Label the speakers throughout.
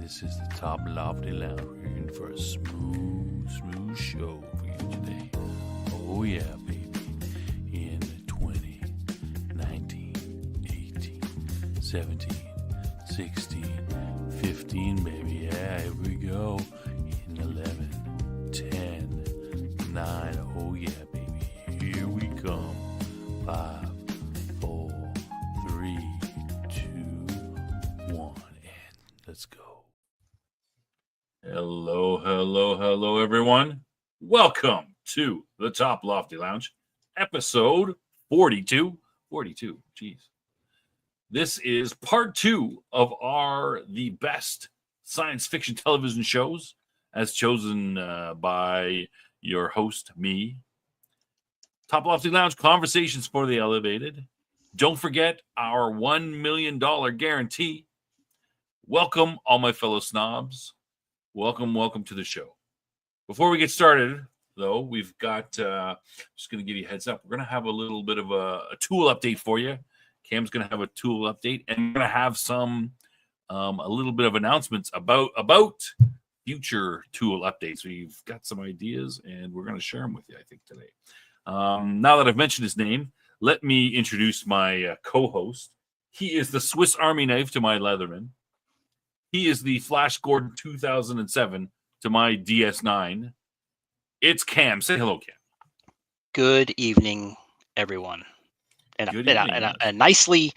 Speaker 1: This is the Toplofty Lounge. We're in for a smooth show for you today. Oh yeah, baby. In 20, 19, 18, 17, 16, 15, baby. Yeah, here we go. In 11, 10, 9. Oh yeah, baby. Here we come. 5, 4, 3, 2, 1. And let's go. Hello, everyone. Welcome to the Toplofty Lounge, episode 42. 42, jeez. This is part 2 of the best science fiction television shows, as chosen by your host, me. Toplofty Lounge, conversations for the elevated. Don't forget our $1 million guarantee. Welcome, all my fellow snobs. Welcome to the show. Before we get started, though, we've got, just going to give you a heads up. We're going to have a little bit of a tool update for you. Cam's going to have a tool update, and we're going to have a little bit of announcements about future tool updates. We've got some ideas, and we're going to share them with you, I think, today. Now that I've mentioned his name, let me introduce my co-host. He is the Swiss Army knife to my Leatherman. He is the Flash Gordon 2007 to my DS9. It's Cam. Say hello, Cam.
Speaker 2: Good evening, everyone. And a nicely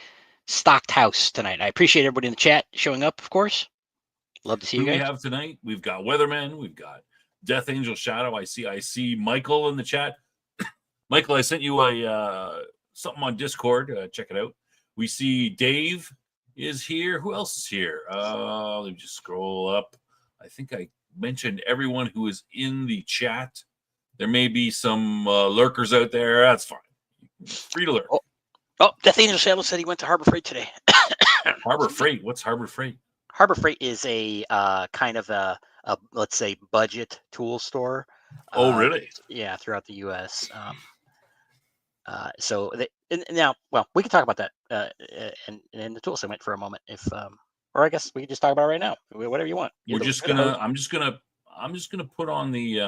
Speaker 2: stocked house tonight. I appreciate everybody in the chat showing up, of course. Love to see you guys.
Speaker 1: Who we have tonight? We've got Weatherman. We've got Death Angel Shadow. I see Michael in the chat. Michael, I sent you something on Discord. Check it out. We see Dave is here. Who else is here? Let me just scroll up. I think I mentioned everyone who is in the chat. There may be some lurkers out there. That's fine. Free to lurk.
Speaker 2: Oh, Death Angel Shadow said he went to Harbor Freight today.
Speaker 1: Harbor Freight? What's Harbor Freight?
Speaker 2: Harbor Freight is a kind of a let's say budget tool store.
Speaker 1: Oh, really?
Speaker 2: Yeah, throughout the U.S. Now, we can talk about that in the tool segment for a moment, or I guess we can just talk about it right now. Whatever you want.
Speaker 1: I'm just gonna put on the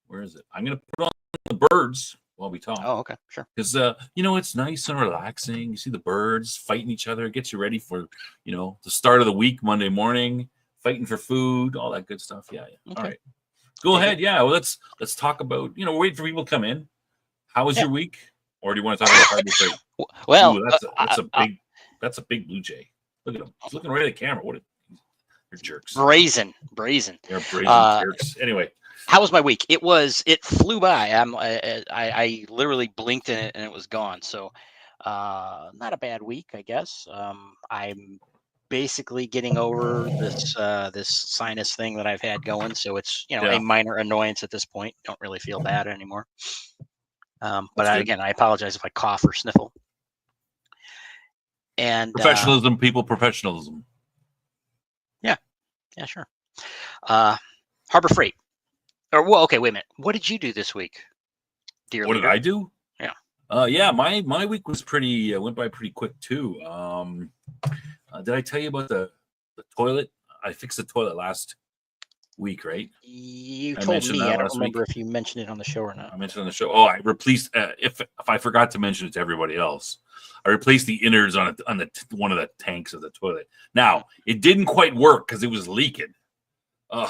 Speaker 1: where is it? I'm gonna put on the birds while we talk.
Speaker 2: Oh, okay, sure.
Speaker 1: Because it's nice and relaxing. You see the birds fighting each other. It gets you ready for the start of the week, Monday morning, fighting for food, all that good stuff. Yeah. Okay. All right. Go ahead. Yeah. Well, let's talk about. We're waiting for people to come in. How was your week? Or do you want to talk about Harbor Freight?
Speaker 2: Well,
Speaker 1: that's a big blue jay. Look at him. He's looking right at the camera. You're jerks.
Speaker 2: Brazen.
Speaker 1: You're brazen jerks. Anyway.
Speaker 2: How was my week? It flew by. I literally blinked in it and it was gone. So not a bad week, I guess. I'm basically getting over this sinus thing that I've had going. So it's a minor annoyance at this point. Don't really feel bad anymore. But I apologize if I cough or sniffle. And
Speaker 1: professionalism, professionalism.
Speaker 2: Yeah, sure. Harbor Freight. Okay, wait a minute. What did you do this week, dear leader?
Speaker 1: What did I do?
Speaker 2: Yeah.
Speaker 1: My week was went by pretty quick too. Did I tell you about the toilet? I fixed the toilet last week, right?
Speaker 2: You told me. I don't remember if you mentioned it on the show or not.
Speaker 1: I mentioned on the show. Oh, I replaced. If I forgot to mention it to everybody else, I replaced the innards on one of the tanks of the toilet. Now it didn't quite work because it was leaking. I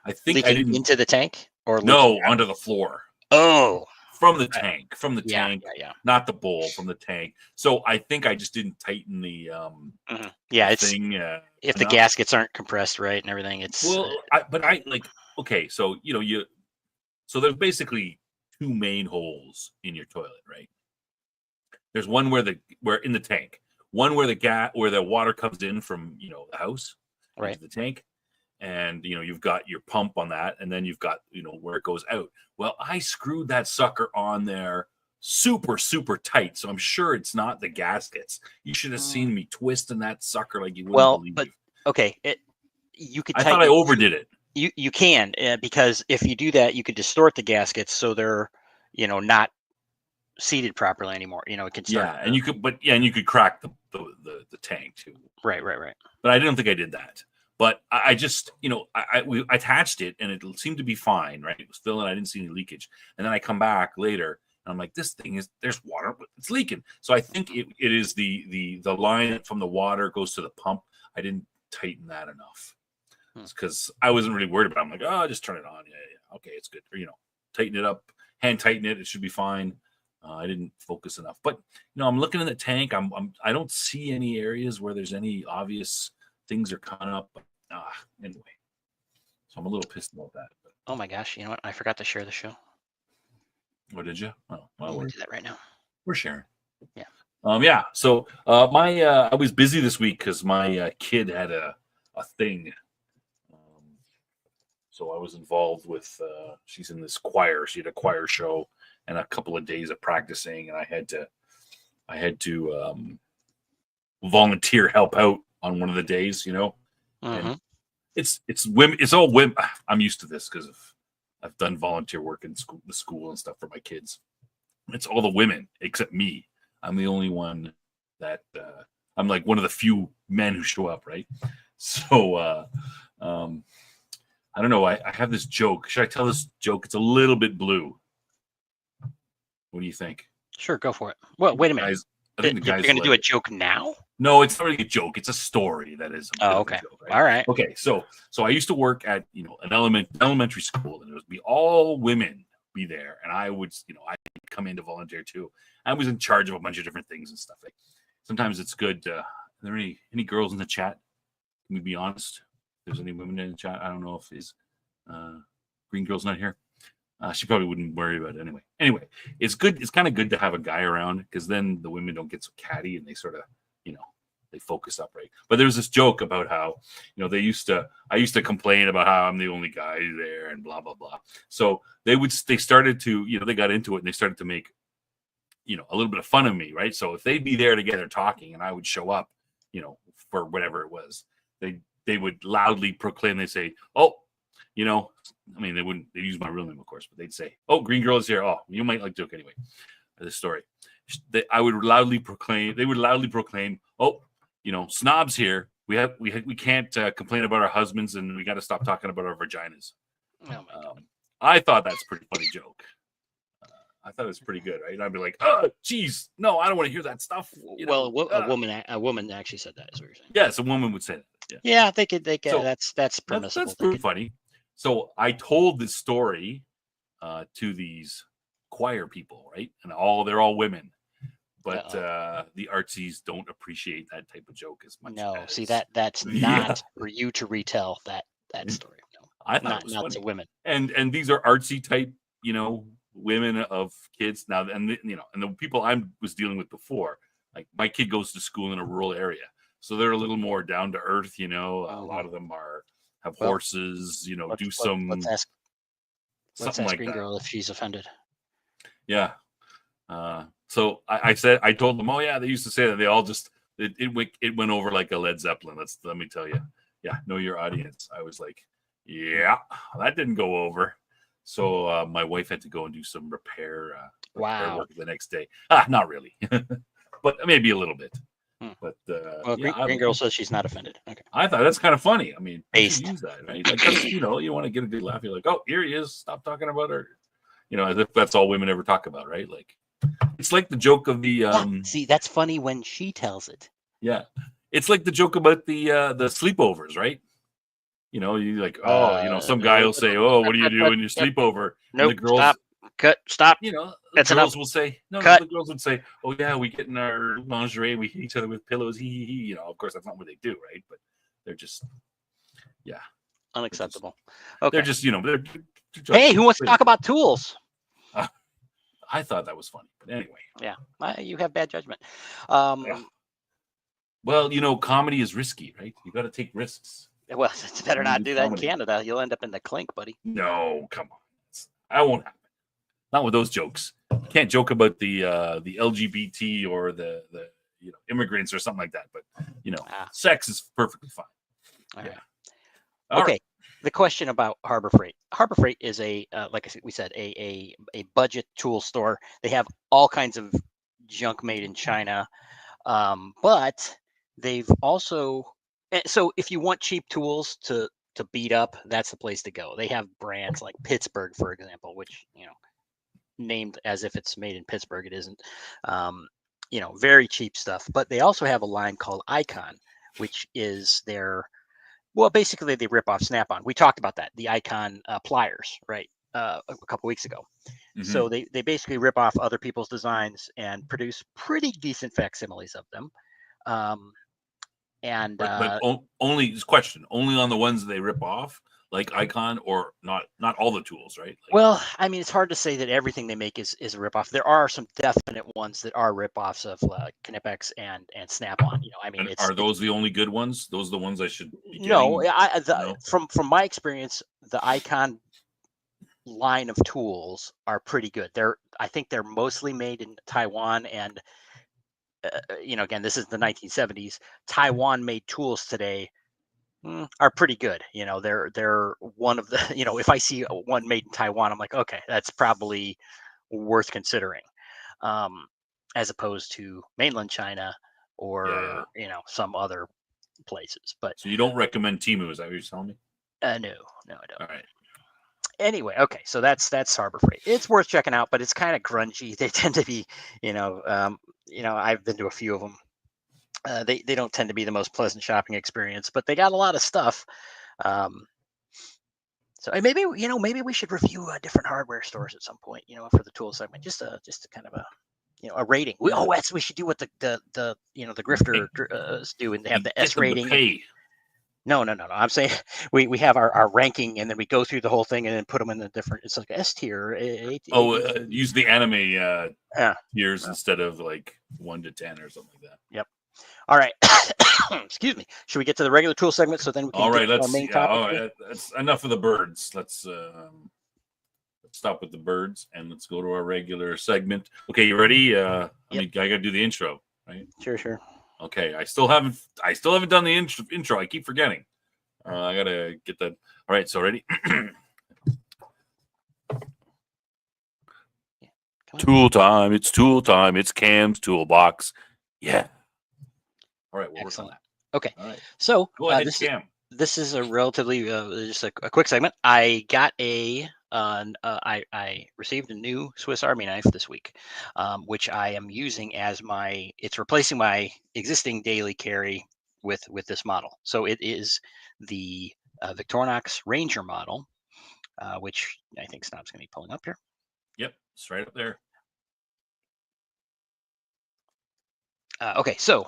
Speaker 1: think
Speaker 2: leaking
Speaker 1: I didn't
Speaker 2: into the tank or
Speaker 1: onto the floor.
Speaker 2: Oh,
Speaker 1: from the tank, tank, not the bowl, from the tank. So I think I just didn't tighten the
Speaker 2: it's
Speaker 1: thing.
Speaker 2: If the gaskets aren't compressed right and everything, it's
Speaker 1: so so there's basically 2 main holes in your toilet, right? There's one where in the tank, one where the water comes in from the house,
Speaker 2: right,
Speaker 1: into the tank. And you've got your pump on that, and then you've got where it goes out. Well, I screwed that sucker on there super tight, so I'm sure it's not the gaskets. You should have seen me twisting that sucker like you wouldn't believe.
Speaker 2: But okay, you could.
Speaker 1: I thought I overdid it.
Speaker 2: You can because if you do that, you could distort the gaskets so they're not seated properly anymore. You know, it can
Speaker 1: Yeah,
Speaker 2: start.
Speaker 1: and you could crack the tank too.
Speaker 2: Right.
Speaker 1: But I didn't think I did that. But I just, we attached it and it seemed to be fine, right? It was filling. I didn't see any leakage. And then I come back later and I'm like, there's water, but it's leaking. So I think it is the line from the water goes to the pump. I didn't tighten that enough. Because I wasn't really worried about it. I'm like, oh, just turn it on. Yeah. Okay, it's good. Or, tighten it up, hand tighten it. It should be fine. I didn't focus enough. But, I'm looking in the tank. I don't see any areas where there's any obvious things are coming up. But, anyway. So I'm a little pissed about that. But.
Speaker 2: Oh my gosh! You know what? I forgot to share the show.
Speaker 1: Oh, did you? Oh, well,
Speaker 2: We'll do that right now.
Speaker 1: We're sharing.
Speaker 2: Yeah.
Speaker 1: Yeah. So I was busy this week because my kid had a thing. So I was involved with. She's in this choir. She had a choir show and a couple of days of practicing, and I had to volunteer help out on one of the days. And it's women. It's all women. I'm used to this because I've done volunteer work in the school and stuff for my kids. It's all the women except me. I'm the only one that I'm like one of the few men who show up, right? So I don't know. I have this joke. Should I tell this joke? It's a little bit blue. What do you think?
Speaker 2: Sure, go for it. Well, wait a minute.
Speaker 1: I think the guys
Speaker 2: you're going to do a joke now?
Speaker 1: No, it's not really a joke. It's a story that is.
Speaker 2: Okay.
Speaker 1: Joke, right?
Speaker 2: All right.
Speaker 1: Okay. So I used to work at an elementary school, and it would be all women be there, and I would I come in to volunteer too. I was in charge of a bunch of different things and stuff. Like sometimes it's good. Are there any girls in the chat? Can we be honest? If there's any women in the chat, I don't know if is Green Girl's not here. She probably wouldn't worry about it anyway. Anyway, it's good. It's kind of good to have a guy around because then the women don't get so catty and they sort of, they focus up, right? But there was this joke about how, I used to complain about how I'm the only guy there and blah, blah, blah. So they started to, they got into it and they started to make, a little bit of fun of me, right? So if they'd be there together talking and I would show up, for whatever it was, they would loudly proclaim, they say, oh, they wouldn't, they'd use my real name, of course, but they'd say, oh, Green Girl is here. Oh, you might like joke anyway. This story. They would loudly proclaim, oh, snobs here. We can't complain about our husbands and we got to stop talking about our vaginas.
Speaker 2: Oh my God.
Speaker 1: I thought that's a pretty funny joke. I thought it was pretty good, right? And I'd be like, oh, geez, no, I don't want to hear that stuff.
Speaker 2: A woman actually said that, is what you're saying.
Speaker 1: Yes, a woman would say that.
Speaker 2: Yeah, they could.
Speaker 1: So,
Speaker 2: that's permissible.
Speaker 1: That's pretty funny. So I told this story to these choir people, right? And they're all women, but the artsies don't appreciate that type of joke as much.
Speaker 2: No, see that's not for you to retell that story. No,
Speaker 1: I thought it was
Speaker 2: not
Speaker 1: funny.
Speaker 2: to women.
Speaker 1: And these are artsy type, women of kids now. And and the people I was dealing with before, like my kid goes to school in a rural area, so they're a little more down to earth. A lot of them have horses. Let's ask
Speaker 2: like Green Girl if she's offended.
Speaker 1: Yeah. So I told them, oh yeah, they used to say that. They all just it went over like a Led Zeppelin. Let me tell you. Yeah, know your audience. I was like, yeah, that didn't go over. So my wife had to go and do some repair work the next day. Not really, but maybe a little bit. But
Speaker 2: Green Girl says she's not offended. Okay,
Speaker 1: I thought that's kind of funny. I mean,
Speaker 2: based
Speaker 1: use that, right? Like, you want to get a good laugh. You're like, oh, here he is. Stop talking about her. As if that's all women ever talk about, right? Like, it's like the joke of the.
Speaker 2: See, that's funny when she tells it.
Speaker 1: Yeah, it's like the joke about the sleepovers, right? You like, some guy will say, "Oh, what do you do in your sleepover?"
Speaker 2: Nope,
Speaker 1: and the girls,
Speaker 2: stop, cut, stop.
Speaker 1: That's girls will say, "No,
Speaker 2: cut."
Speaker 1: The girls would say, "Oh yeah, we get in our lingerie, we hit each other with pillows." He. Of course, that's not what they do, right? But they're just,
Speaker 2: unacceptable.
Speaker 1: They're just, they're
Speaker 2: hey, who wants to talk about tools?
Speaker 1: I thought that was funny, but anyway.
Speaker 2: Yeah, you have bad judgment.
Speaker 1: Well, comedy is risky, right? You got to take risks.
Speaker 2: Well, it's better not do that in Canada. You'll end up in the clink, buddy.
Speaker 1: No, come on. That won't happen. Not with those jokes. You can't joke about the LGBT or the immigrants or something like that. But sex is perfectly fine.
Speaker 2: All right. Okay. the question about Harbor Freight. Harbor Freight is like we said, a budget tool store. They have all kinds of junk made in China, but they've also. So if you want cheap tools to beat up, that's the place to go. They have brands like Pittsburgh, for example, which named as if it's made in Pittsburgh. It isn't. Very cheap stuff. But they also have a line called Icon, which is basically they rip off Snap-on. We talked about that, the Icon pliers, right, a couple weeks ago.
Speaker 1: Mhm.
Speaker 2: So they basically rip off other people's designs and produce pretty decent facsimiles of them.
Speaker 1: But only this question, only on the ones they rip off, like Icon, or not all the tools, right?
Speaker 2: Well, I mean, it's hard to say that everything they make is a ripoff. There are some definite ones that are ripoffs of Knipex and Snap-on. I mean,
Speaker 1: are those the only good ones? Those are the ones I should be getting?
Speaker 2: No, from my experience, the Icon line of tools are pretty good. I think they're mostly made in Taiwan, and again, this is the 1970s. Taiwan made tools today are pretty good. They're one of the, if I see one made in Taiwan, I'm like, okay, that's probably worth considering, as opposed to mainland China or some other places. But
Speaker 1: so you don't recommend Temu? Is that what you're telling me?
Speaker 2: no, I don't.
Speaker 1: All right.
Speaker 2: Anyway, okay, so that's Harbor Freight. It's worth checking out, but it's kind of grungy. They tend to be, I've been to a few of them. They don't tend to be the most pleasant shopping experience, but they got a lot of stuff. So maybe we should review different hardware stores at some point, for the tool segment, just kind of a rating. We should do what the grifter do, and they have the S rating.
Speaker 1: Pay.
Speaker 2: No. I'm saying we have our ranking, and then we go through the whole thing and then put them in the different. It's like S tier.
Speaker 1: Use the anime tiers instead of like 1 to 10 or something like that.
Speaker 2: Yep. All right. Excuse me. Should we get to the regular tool segment so then we can get to our main topic?
Speaker 1: All right, that's enough of the birds. Let's stop with the birds and let's go to our regular segment. Okay, you ready? I gotta do the intro, right?
Speaker 2: Sure.
Speaker 1: Okay, I still haven't done the intro. I keep forgetting. I gotta get that. All right, so ready? Tool time! It's tool time! It's Cam's toolbox. Yeah. All right,
Speaker 2: excellent. Okay,
Speaker 1: all right.
Speaker 2: So
Speaker 1: go ahead, Cam.
Speaker 2: This is a relatively just a quick segment. I got I received a new Swiss Army knife this week, which I am using as it's replacing my existing daily carry with this model. So it is the Victorinox Ranger model, which I think Snob's going to be pulling up here.
Speaker 1: Yep, it's right up there.
Speaker 2: Okay, so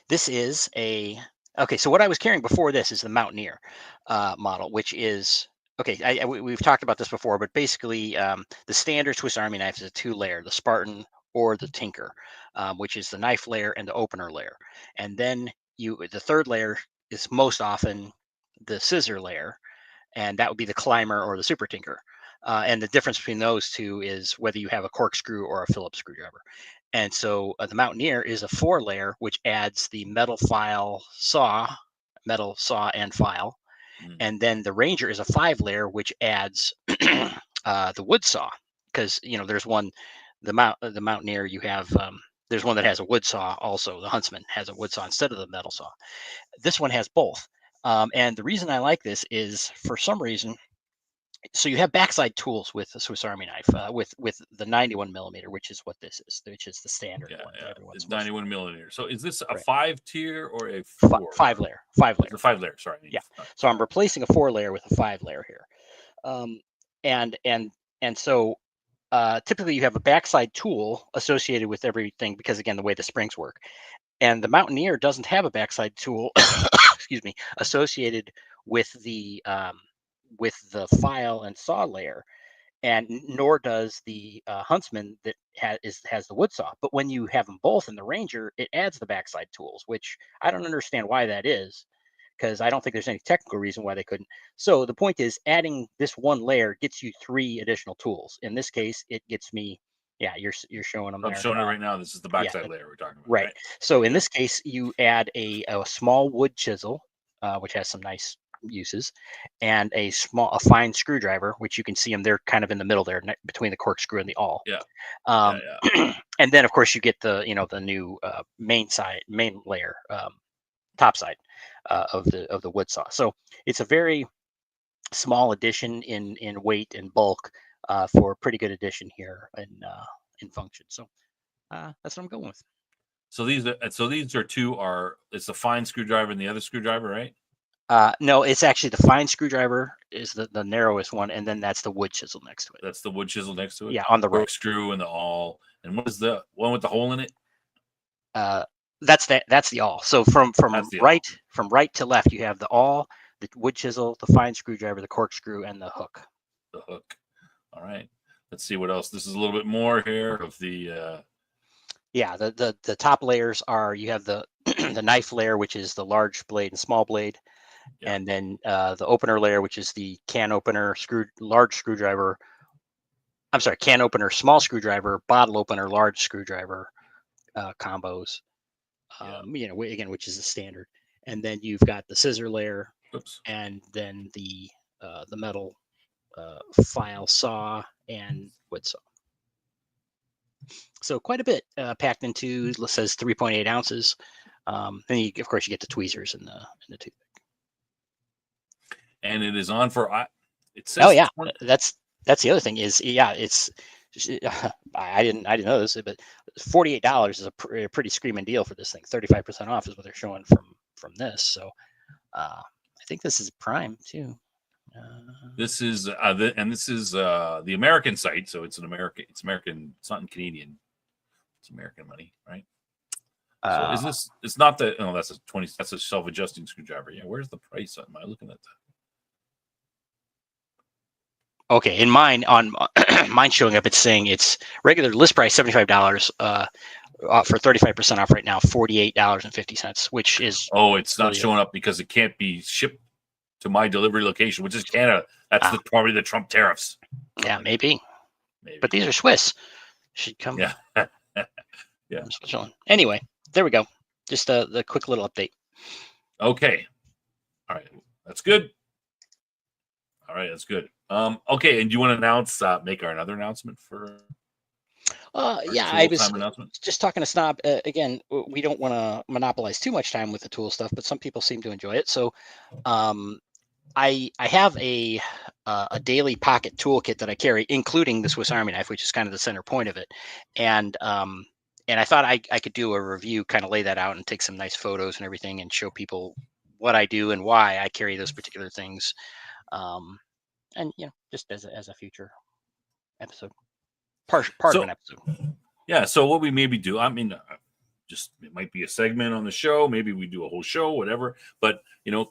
Speaker 2: this is so what I was carrying before this is the Mountaineer model, which is we've talked about this before, but basically the standard Swiss Army knife is a 2-layer, the Spartan or the Tinker, which is the knife layer and the opener layer, and then the third layer is most often the scissor layer, and that would be the Climber or the Super Tinker. And the difference between those two is whether you have a corkscrew or a Phillips screwdriver. And so the Mountaineer is a 4-layer, which adds the metal saw and file. And then the Ranger is a 5-layer, which adds the wood saw. Because, there's one, the Mountaineer, you have, there's one that has a wood saw also. The Huntsman has a wood saw instead of the metal saw. This one has both. And the reason I like this is, for some reason, so you have backside tools with the Swiss Army knife, with the 91 millimeter, which is what this is, which is the standard one.
Speaker 1: It's 91 millimeter. So is this a
Speaker 2: right.
Speaker 1: 5-tier or a 4?
Speaker 2: 5-layer. 5-layer.
Speaker 1: It's a 5-layer. Sorry.
Speaker 2: Yeah. So I'm replacing a 4-layer with a 5-layer here, and so typically you have a backside tool associated with everything because, again, the way the springs work, and the Mountaineer doesn't have a backside tool. Excuse me, associated with the file and saw layer, and nor does the Huntsman that has the wood saw. But when you have them both in the Ranger, it adds the backside tools, which I don't understand why that is, because I don't think there's any technical reason why they couldn't. So the point is, adding this one layer gets you 3 additional tools. In this case, it gets me. Yeah, you're showing them.
Speaker 1: I'm showing it right now. This is the backside layer we're talking about.
Speaker 2: Right. So in this case, you add a small wood chisel, which has some nice uses, and a fine screwdriver, which you can see them. They're kind of in the middle there, between the corkscrew and the awl.
Speaker 1: Yeah.
Speaker 2: Um, and then of course you get the the new main layer, top side of the wood saw. So it's a very small addition in weight and bulk, for a pretty good addition here in function. So that's what I'm going with.
Speaker 1: So these are two it's the fine screwdriver and the other screwdriver, right?
Speaker 2: No, it's actually the fine screwdriver is the narrowest one, and then that's the wood chisel next to it.
Speaker 1: That's the wood chisel next to it.
Speaker 2: Yeah, on the right.
Speaker 1: Corkscrew and the awl. And what is the one with the hole in it?
Speaker 2: That's the awl. So from right to left, you have the awl, the wood chisel, the fine screwdriver, the corkscrew, and the hook.
Speaker 1: The hook. All right. Let's see what else. This is a little bit more here of the.
Speaker 2: Yeah, the top layers are, you have the the knife layer, which is the large blade and small blade, and then the opener layer, which is the can opener, large screwdriver. I'm sorry, can opener, small screwdriver, bottle opener, large screwdriver combos. Again, which is the standard. And then you've got the scissor layer, and then the metal file saw and wood saw. So quite a bit packed into, it says 3.8 ounces. Then of course you get the tweezers and the toothpick.
Speaker 1: And it is on for it says.
Speaker 2: Oh yeah, that's the other thing is, it's. I didn't know this, but $48 is a pretty screaming deal for this thing. 35% off is what they're showing from this. So I think this is Prime too.
Speaker 1: This is the American site, so it's American. It's not in Canadian. It's American money, right? So is this? It's not the. Oh, that's a 20. That's a self-adjusting screwdriver. Yeah, where's the price? Am I looking at that?
Speaker 2: Okay, in mine mine showing up, it's saying it's regular list price $75 for 35% off right now, $48.50, which is
Speaker 1: it's not showing up because it can't be shipped to my delivery location, which is Canada. That's probably the Trump tariffs.
Speaker 2: Yeah, maybe. But these are Swiss. Should come.
Speaker 1: Yeah. Yeah.
Speaker 2: Anyway, there we go. Just the quick little update.
Speaker 1: Okay. All right. That's good. All right, that's good. Okay, and do you want to make another announcement for?
Speaker 2: I was just talking to Snob again. We don't want to monopolize too much time with the tool stuff, but some people seem to enjoy it. So, I have a daily pocket toolkit that I carry, including the Swiss Army knife, which is kind of the center point of it, and I thought I could do a review, kind of lay that out and take some nice photos and everything, and show people what I do and why I carry those particular things. And just as a future episode, part of an episode.
Speaker 1: Yeah. So what we maybe do, I mean, it might be a segment on the show. Maybe we do a whole show, whatever. But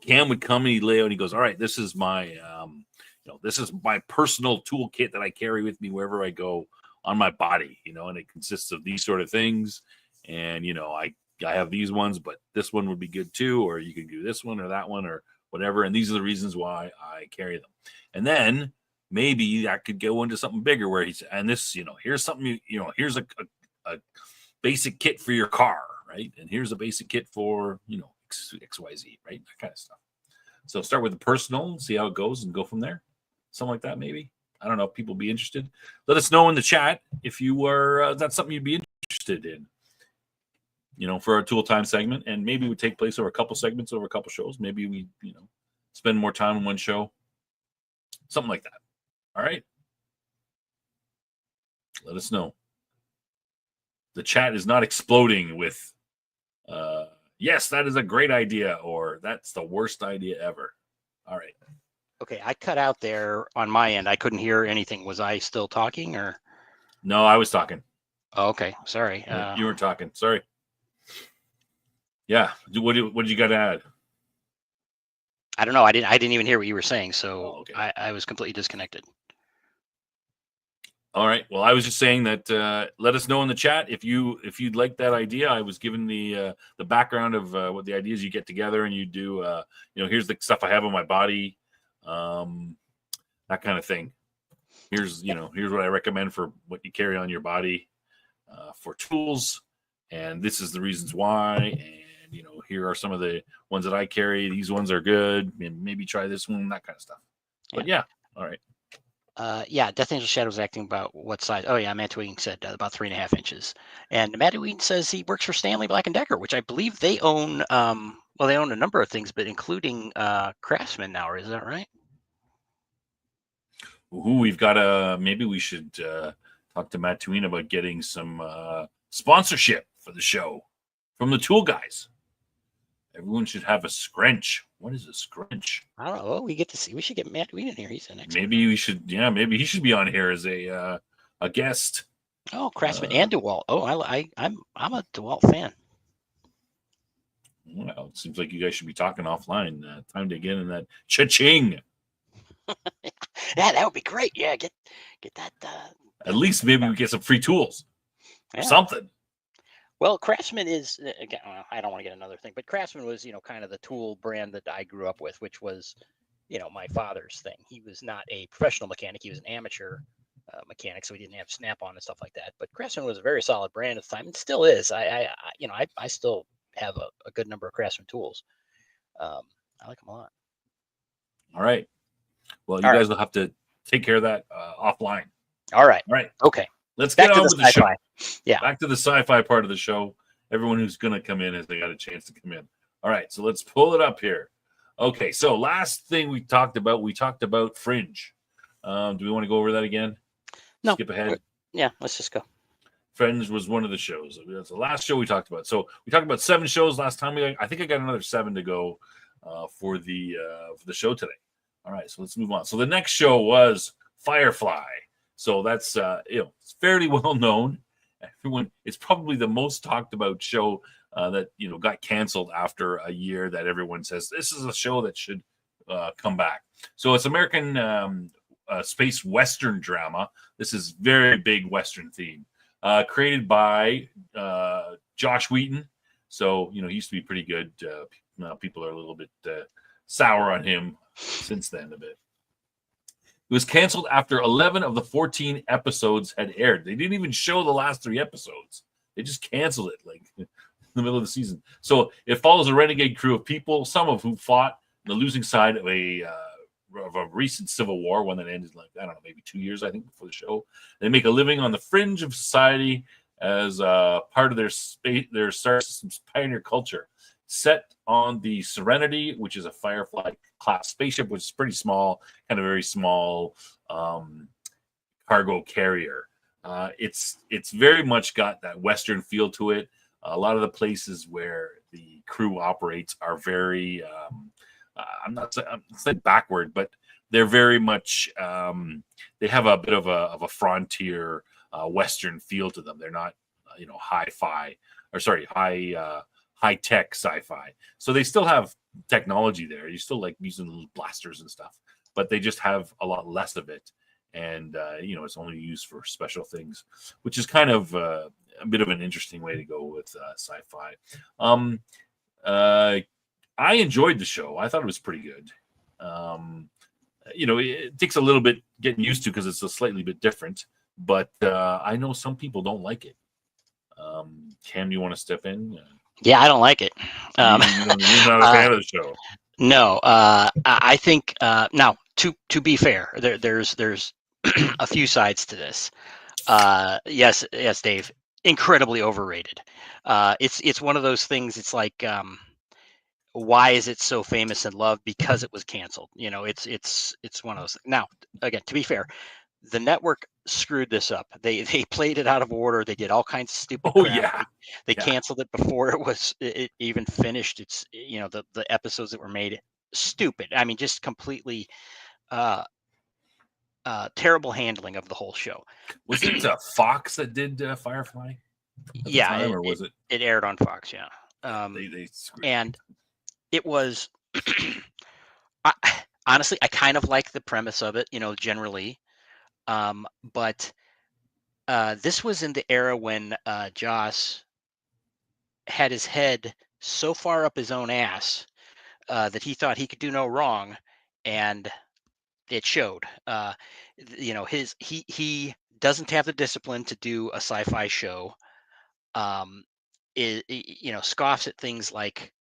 Speaker 1: Cam would come and he'd lay out and he goes, "All right, this is my, this is my personal toolkit that I carry with me wherever I go on my body, and it consists of these sort of things. And I have these ones, but this one would be good too, or you can do this one or that one or whatever. And these are the reasons why I carry them." And then maybe that could go into something bigger where here's something, here's a basic kit for your car, right? And here's a basic kit for, XYZ, right? That kind of stuff. So start with the personal, see how it goes and go from there. Something like that, maybe. I don't know if people be interested. Let us know in the chat if you were, that's something you'd be interested in, for our tool time segment. And maybe it would take place over a couple segments, over a couple shows. Maybe we, spend more time in one show. Something like that. All right. Let us know. The chat is not exploding with, yes, that is a great idea, or that's the worst idea ever. All right.
Speaker 2: Okay, I cut out there on my end. I couldn't hear anything. Was I still talking or?
Speaker 1: No, I was talking.
Speaker 2: Oh, okay, sorry.
Speaker 1: You were talking. Sorry. Yeah. What did you got to add?
Speaker 2: I don't know. I didn't even hear what you were saying, so
Speaker 1: okay.
Speaker 2: I was completely disconnected.
Speaker 1: All right. Well, I was just saying that let us know in the chat if you'd like that idea. I was given the background of what the ideas you get together and you do. Here's the stuff I have on my body, that kind of thing. Here's what I recommend for what you carry on your body for tools, and this is the reasons why. And here are some of the ones that I carry. These ones are good. Maybe try this one, that kind of stuff. But yeah, all right.
Speaker 2: Death Angel Shadow's acting about what size? Oh yeah, Matt Tweeding said about 3.5 inches. And Matt Tweeding says he works for Stanley Black & Decker, which I believe they own. They own a number of things, but including Craftsman now. Is that right?
Speaker 1: Ooh, we've got maybe we should talk to Matt Tweeding about getting some sponsorship for the show from the tool guys. Everyone should have a scrunch. What is a scrunch?
Speaker 2: I don't know. We get to see. We should get Matt Tweeding here. He's an expert.
Speaker 1: Maybe we should. Yeah, maybe he should be on here as a guest.
Speaker 2: Oh, Craftsman and DeWalt. Oh, I'm a DeWalt fan.
Speaker 1: Well, it seems like you guys should be talking offline. Time to get in that cha-ching.
Speaker 2: Yeah, that would be great. Yeah, get that.
Speaker 1: At least maybe we get some free tools or something.
Speaker 2: Well, Craftsman is, again, I don't want to get another thing, but Craftsman was, kind of the tool brand that I grew up with, which was, my father's thing. He was not a professional mechanic. He was an amateur mechanic, so he didn't have Snap-on and stuff like that. But Craftsman was a very solid brand at the time, and still is. I still have a good number of Craftsman tools. I like them a lot.
Speaker 1: All right. Well, you guys will have to take care of that offline.
Speaker 2: All right. Okay.
Speaker 1: Let's get on with the show.
Speaker 2: Yeah.
Speaker 1: Back to the sci-fi part of the show. Everyone who's going to come in, as they got a chance to come in. All right. So let's pull it up here. Okay. So last thing we talked about Fringe. Do we want to go over that again?
Speaker 2: No.
Speaker 1: Skip ahead.
Speaker 2: Yeah. Let's just go.
Speaker 1: Fringe was one of the shows. That's the last show we talked about. So we talked about 7 shows last time. I think I got another 7 to go for the show today. All right. So let's move on. So the next show was Firefly. So that's it's fairly well known. It's probably the most talked about show that got canceled after a year that everyone says this is a show that should come back. So it's American space Western drama. This is very big Western theme, created by Josh Wheaton. So he used to be pretty good. Now people are a little bit sour on him since then a bit. It was canceled after 11 of the 14 episodes had aired. They didn't even show the last 3 episodes. They just canceled it in the middle of the season. So it follows a renegade crew of people, some of who fought on the losing side of a recent civil war, one that ended maybe 2 years, I think, before the show. They make a living on the fringe of society as part of their star system's pioneer culture. Set on the Serenity, which is a Firefly class spaceship, which is pretty small, kind of very small cargo carrier. It's very much got that Western feel to it. A lot of the places where the crew operates are very, I'm not saying backward, but they're very much, they have a bit of a frontier Western feel to them. They're not, high-tech sci-fi. So they still have technology there. You still using little blasters and stuff, but they just have a lot less of it. And, it's only used for special things, which is kind of a bit of an interesting way to go with sci-fi. I enjoyed the show. I thought it was pretty good. It takes a little bit getting used to because it's a slightly bit different, but I know some people don't like it. Cam, you want to step in?
Speaker 2: Yeah, I don't like it.
Speaker 1: You're not a fan of the show.
Speaker 2: No, I think now to be fair, there's a few sides to this. Yes, Dave, incredibly overrated. It's one of those things. It's like, why is it so famous and loved? Because it was canceled. It's one of those. Now, again, to be fair, the network screwed this up. They played it out of order. They did all kinds of stupid crap.
Speaker 1: Yeah.
Speaker 2: They canceled it before it even finished. It's the episodes that were made stupid. I mean, just completely terrible handling of the whole show.
Speaker 1: Was it Fox that did Firefly?
Speaker 2: Yeah,
Speaker 1: or was it?
Speaker 2: It aired on Fox. Yeah, and it was. Honestly, I kind of like the premise of it. Generally. But this was in the era when Joss had his head so far up his own ass that he thought he could do no wrong, and it showed. He doesn't have the discipline to do a sci-fi show. Scoffs at things like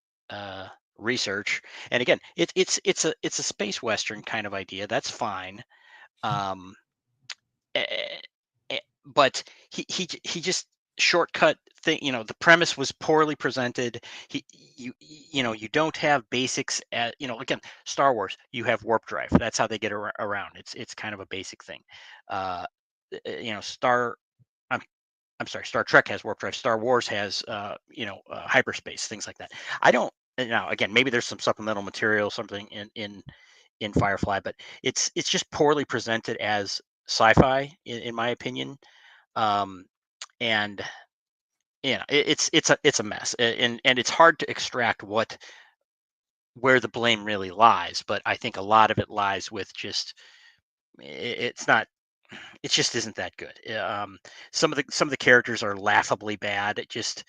Speaker 2: research. And again, it's a space western kind of idea. That's fine. Um, eh, but he just shortcut thing. The premise was poorly presented. You don't have basics at, again, Star Wars, you have warp drive. That's how they get around. It's kind of a basic thing. uh Star I'm sorry, Star Trek has warp drive. Star Wars has hyperspace, things like that. I don't Now, again, maybe there's some supplemental material, something in Firefly, but it's just poorly presented as sci-fi, in my opinion. um and it's a mess, and it's hard to extract where the blame really lies. But I think a lot of it lies with just, it's not, it just isn't that good. Some of the characters are laughably bad. It just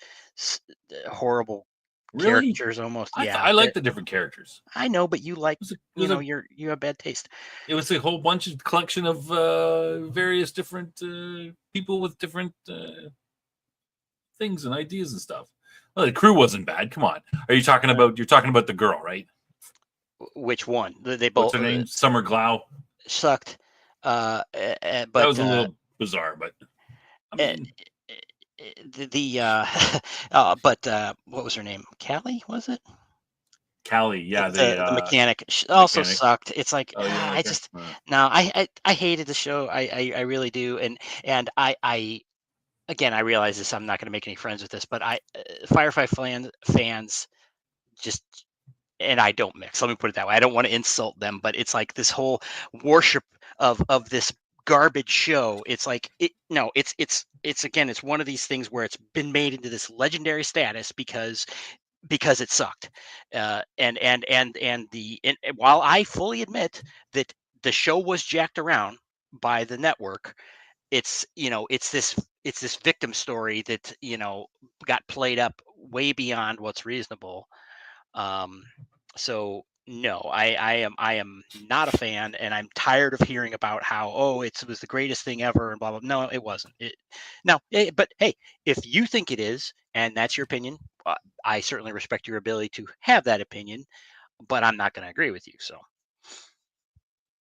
Speaker 2: horrible
Speaker 1: Really?
Speaker 2: characters almost.
Speaker 1: I like the different characters.
Speaker 2: I know, but you like,
Speaker 1: It was a
Speaker 2: you have bad taste.
Speaker 1: it was a whole bunch of collection of various different people with different things and ideas and stuff. Well, the crew wasn't bad. Come on, you're talking about the girl, right?
Speaker 2: Which one? They
Speaker 1: What's
Speaker 2: both
Speaker 1: her name? Summer Glau.
Speaker 2: sucked.
Speaker 1: That
Speaker 2: But
Speaker 1: was a little bizarre, but I
Speaker 2: uh,
Speaker 1: mean,
Speaker 2: but what was her name? Callie, was it?
Speaker 1: Callie, yeah,
Speaker 2: The mechanic also
Speaker 1: mechanic.
Speaker 2: sucked. It's like,
Speaker 1: Oh, you don't like
Speaker 2: I
Speaker 1: her?
Speaker 2: just, no, I hated the show. I really do. And I again, I realize this. I'm not going to make any friends with this, but Firefly fans just, and I don't mix. Let me put it that way. I don't want to insult them, but it's like this whole worship of this garbage show. It's like, no, it's again, it's one of these things where it's been made into this legendary status because it sucked. And while I fully admit that the show was jacked around by the network, it's this victim story that got played up way beyond what's reasonable. um so no, I am not a fan, and I'm tired of hearing about how, oh, it was the greatest thing ever and blah blah. No, it wasn't. But hey, if you think it is and that's your opinion, I certainly respect your ability to have that opinion, but I'm not going to agree with you. So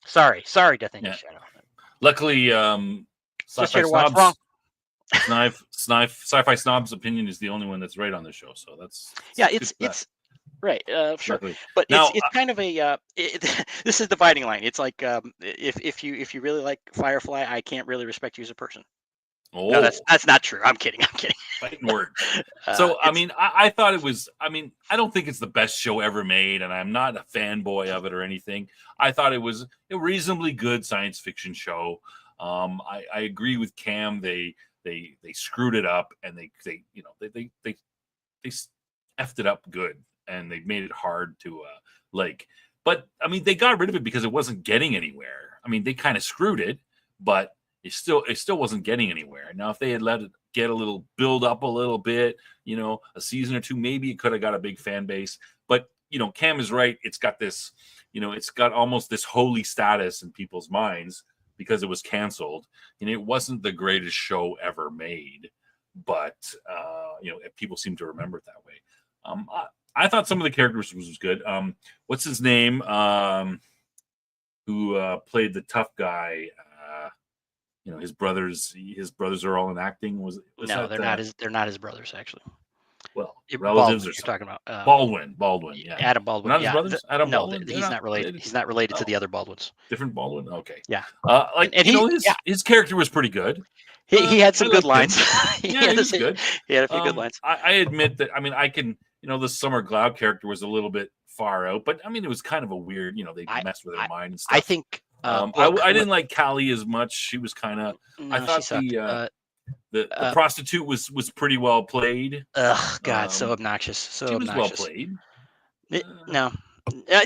Speaker 2: sorry, Death Angel
Speaker 1: yeah.
Speaker 2: Shadow.
Speaker 1: Luckily,
Speaker 2: Just
Speaker 1: Sci-Fi
Speaker 2: here to watch wrong.
Speaker 1: Sci-Fi Snob's opinion is the only one that's right on the show, so that's
Speaker 2: Yeah,
Speaker 1: good for that.
Speaker 2: it's right, sure.
Speaker 1: Luckily.
Speaker 2: But
Speaker 1: Now,
Speaker 2: it's kind of a this is dividing line. It's like, if you really like Firefly, I can't really respect you as a person. No, that's not true. I'm kidding.
Speaker 1: fighting words. So, I mean, I thought it was. I mean, I don't think it's the best show ever made, and I'm not a fanboy of it or anything. I thought it was a reasonably good science fiction show. I agree with Cam. They screwed it up, and they effed it up good, and they made it hard to like. But I mean, they got rid of it because it wasn't getting anywhere. I mean, they kind of screwed it, but it still wasn't getting anywhere. Now, if they had let it get a little build up a little bit, a season or two, maybe it could have got a big fan base. But Cam is right. It's got this, it's got almost this holy status in people's minds because it was canceled, and it wasn't the greatest show ever made. But people seem to remember it that way. I thought some of the characters was good. What's his name? Who played the tough guy? His brothers are all in acting.
Speaker 2: No, they're not his brothers, actually.
Speaker 1: Well,
Speaker 2: Baldwin,
Speaker 1: relatives or
Speaker 2: you're talking about
Speaker 1: Baldwin, yeah.
Speaker 2: Adam Baldwin.
Speaker 1: Not his
Speaker 2: Yeah,
Speaker 1: brothers. Adam
Speaker 2: no,
Speaker 1: Baldwin.
Speaker 2: he's not related. He's not related to the other Baldwins.
Speaker 1: Different Baldwin. Okay.
Speaker 2: Yeah.
Speaker 1: His character was pretty good.
Speaker 2: He had some good lines.
Speaker 1: He was good.
Speaker 2: He had a few good lines.
Speaker 1: I admit that. I mean, I can. The Summer Glau character was a little bit far out, but I mean, it was kind of a weird. They messed with her mind and stuff.
Speaker 2: I think.
Speaker 1: I didn't like Callie as much. She was kind of.
Speaker 2: No,
Speaker 1: I thought the prostitute was pretty well played.
Speaker 2: Oh God, so obnoxious. So
Speaker 1: she was
Speaker 2: obnoxious.
Speaker 1: well played.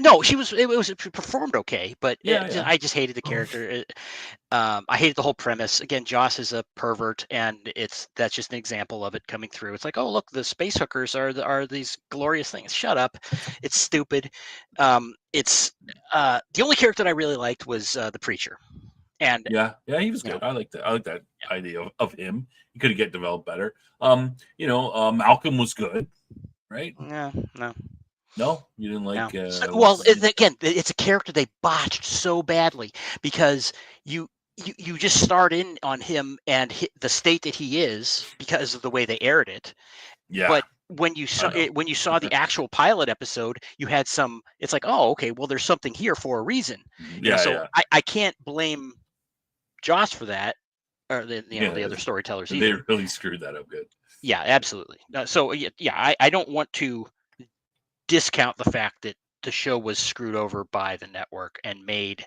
Speaker 2: No, she was. It was performed okay, but I just hated the character. I hated the whole premise. Again, Joss is a pervert, and that's just an example of it coming through. It's like, oh, look, the space hookers are these glorious things. Shut up, it's stupid. It's the only character that I really liked was the preacher, and
Speaker 1: yeah, he was good. I like that idea of him. He could get developed better. Malcolm was good, right?
Speaker 2: No.
Speaker 1: No, you didn't
Speaker 2: No.
Speaker 1: like.
Speaker 2: Again, it's a character they botched so badly because you just start in on him and the state that he is because of the way they aired it.
Speaker 1: Yeah,
Speaker 2: But when you saw it, when you saw the actual pilot episode, you had some. It's like, oh, okay, well, there's something here for a reason.
Speaker 1: yeah,
Speaker 2: So
Speaker 1: yeah.
Speaker 2: I can't blame Joss for that, or the other storytellers
Speaker 1: They
Speaker 2: either.
Speaker 1: really screwed that up good.
Speaker 2: Yeah, absolutely. I don't want to discount the fact that the show was screwed over by the network and made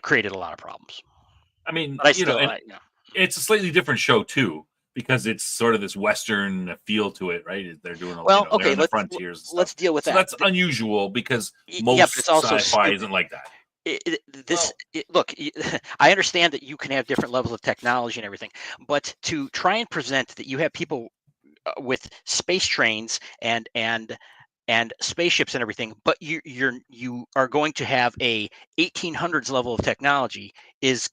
Speaker 2: created a lot of problems.
Speaker 1: I mean,
Speaker 2: But I still,
Speaker 1: it's a slightly different show too, because it's sort of this Western feel to it, right? They're doing,
Speaker 2: well,
Speaker 1: they're
Speaker 2: okay,
Speaker 1: on the frontiers and stuff.
Speaker 2: let's deal with
Speaker 1: So
Speaker 2: that.
Speaker 1: that's unusual because
Speaker 2: Yeah,
Speaker 1: most
Speaker 2: but it's also
Speaker 1: sci-fi
Speaker 2: stupid.
Speaker 1: isn't like that.
Speaker 2: Look, I understand that you can have different levels of technology and everything, but to try and present that you have people with space trains and spaceships and everything, but you are going to have a 1800s level of technology is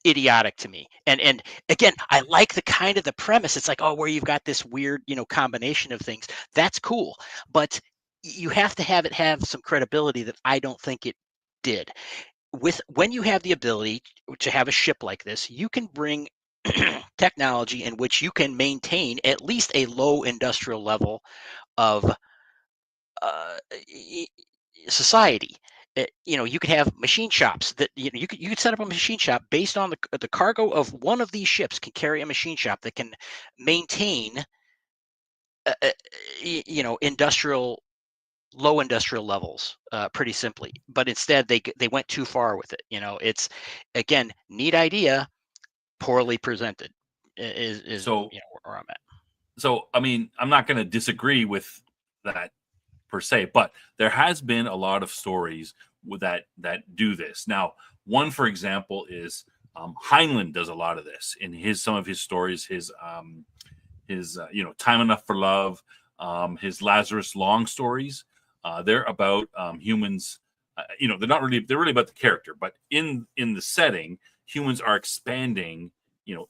Speaker 2: idiotic to me. And again, I like the premise. It's like, oh, where you've got this weird, combination of things. That's cool, but you have to have it have some credibility that I don't think it did. When you have the ability to have a ship like this, you can bring technology in which you can maintain at least a low industrial level of society. You could have machine shops that you could set up a machine shop based on the cargo of one of these ships can carry a machine shop that can maintain industrial low industrial levels pretty simply. But instead they went too far with it. It's, again, neat idea, poorly presented is
Speaker 1: So,
Speaker 2: where I'm at.
Speaker 1: so I mean, I'm not going to disagree with that per se, but there has been a lot of stories that do this. Now, one for example is Heinlein does a lot of this in some of his stories. His Time Enough for Love, his Lazarus Long stories. They're about humans. They're really about the character, but in the setting, humans are expanding,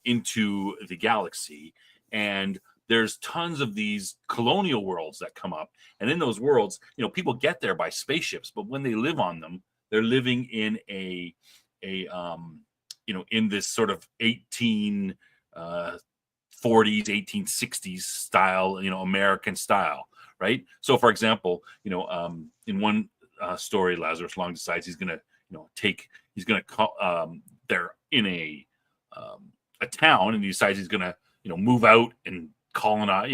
Speaker 1: into the galaxy, and there's tons of these colonial worlds that come up, and in those worlds, people get there by spaceships, but when they live on them, they're living in in this sort of 1840s, 1860s style, American style, right? So, for example, in one story, Lazarus Long decides he's gonna, call. They're in a town, and he decides he's gonna, move out and colonize,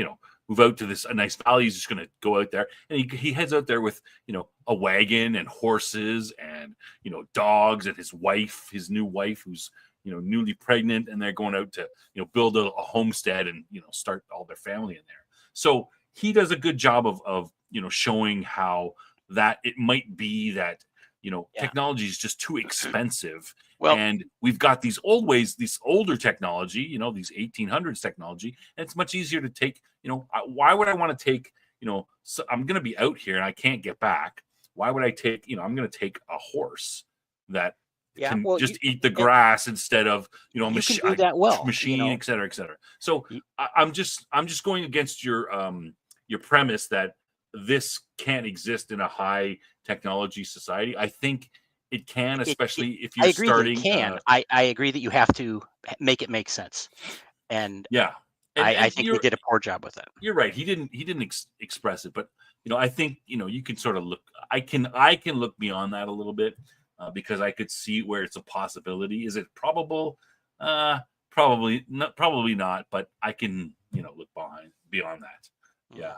Speaker 1: move out to a nice valley. He's just gonna go out there, and he heads out there with, a wagon and horses and, dogs, and his new wife, who's, newly pregnant, and they're going out to, build a homestead and, start all their family in there. So he does a good job of showing how that it might be that, technology is just too expensive.
Speaker 2: Well,
Speaker 1: And we've got these old ways, this older technology, these 1800s technology, and it's much easier to take, why would I want to take, so I'm going to be out here and I can't get back. Why would I take, I'm going to take a horse that can just eat the grass instead of,
Speaker 2: can do that well,
Speaker 1: machine, et cetera, et cetera. So I'm just going against your premise that this can't exist in a high technology society. I think it can, especially if you're starting.
Speaker 2: I agree that it can. I agree that you have to make it make sense. And
Speaker 1: yeah,
Speaker 2: I think they did a poor job with that.
Speaker 1: You're right. He didn't express it, but I think you can sort of look. I can look beyond that a little bit because I could see where it's a possibility. Is it probable? Probably not. But I can look beyond that. Yeah.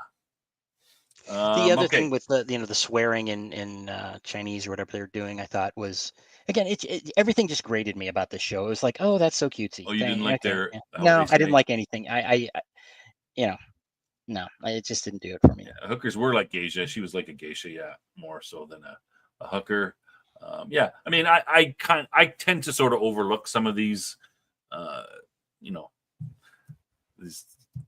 Speaker 2: The other thing with the swearing in Chinese or whatever they're doing, I thought was, again, everything just grated me about this show. It was like, oh, that's so cutesy.
Speaker 1: Oh, you didn't like their?
Speaker 2: No, I didn't like anything. No, it just didn't do it for me.
Speaker 1: Yeah, hookers were like geisha. She was like a geisha, yeah, more so than a hooker. Yeah, I mean, I tend to sort of overlook some of these,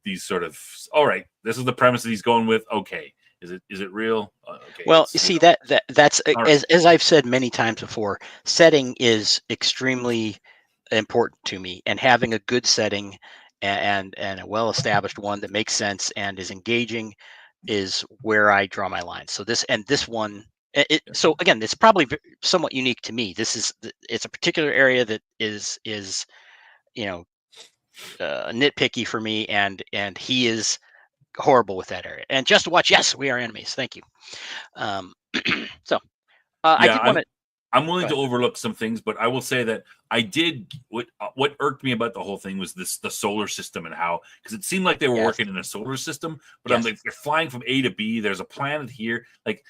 Speaker 1: these sort of, all right, this is the premise that he's going with. Okay. Is it real? Okay.
Speaker 2: Well, you see, that's right. As I've said many times before, setting is extremely important to me, and having a good setting and a well-established one that makes sense and is engaging is where I draw my line. So this one. So again, it's probably somewhat unique to me. It's a particular area that is nitpicky for me, and he is horrible with that area. And just to watch, yes, we are enemies. Thank you. So I did want to.
Speaker 1: I'm willing to overlook some things, but I will say that I did what irked me about the whole thing was the solar system and how, because it seemed like they were working in a solar system, but I'm like, they're flying from A to B. There's a planet here, like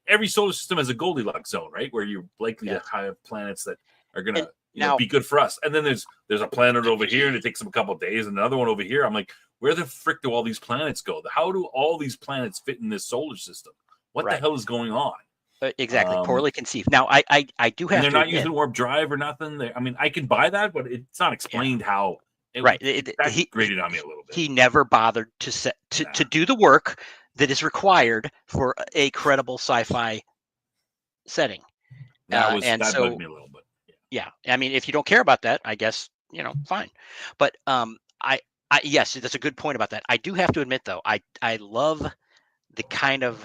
Speaker 1: every solar system has a Goldilocks zone, right, where you're likely to have planets that are gonna be good for us. And then there's a planet over here, and it takes them a couple of days, and another one over here. I'm like, where the frick do all these planets go? How do all these planets fit in this solar system? What the hell is going on?
Speaker 2: Exactly, poorly conceived. Now, I do have.
Speaker 1: And they're not using warp drive or nothing. I mean, I can buy that, but it's not explained how.
Speaker 2: That
Speaker 1: grated on me a little bit.
Speaker 2: He never bothered to do the work that is required for a credible sci-fi setting.
Speaker 1: That bugged me a little bit.
Speaker 2: Yeah, I mean, if you don't care about that, I guess fine. But yes, that's a good point about that. I do have to admit, though, I love the kind of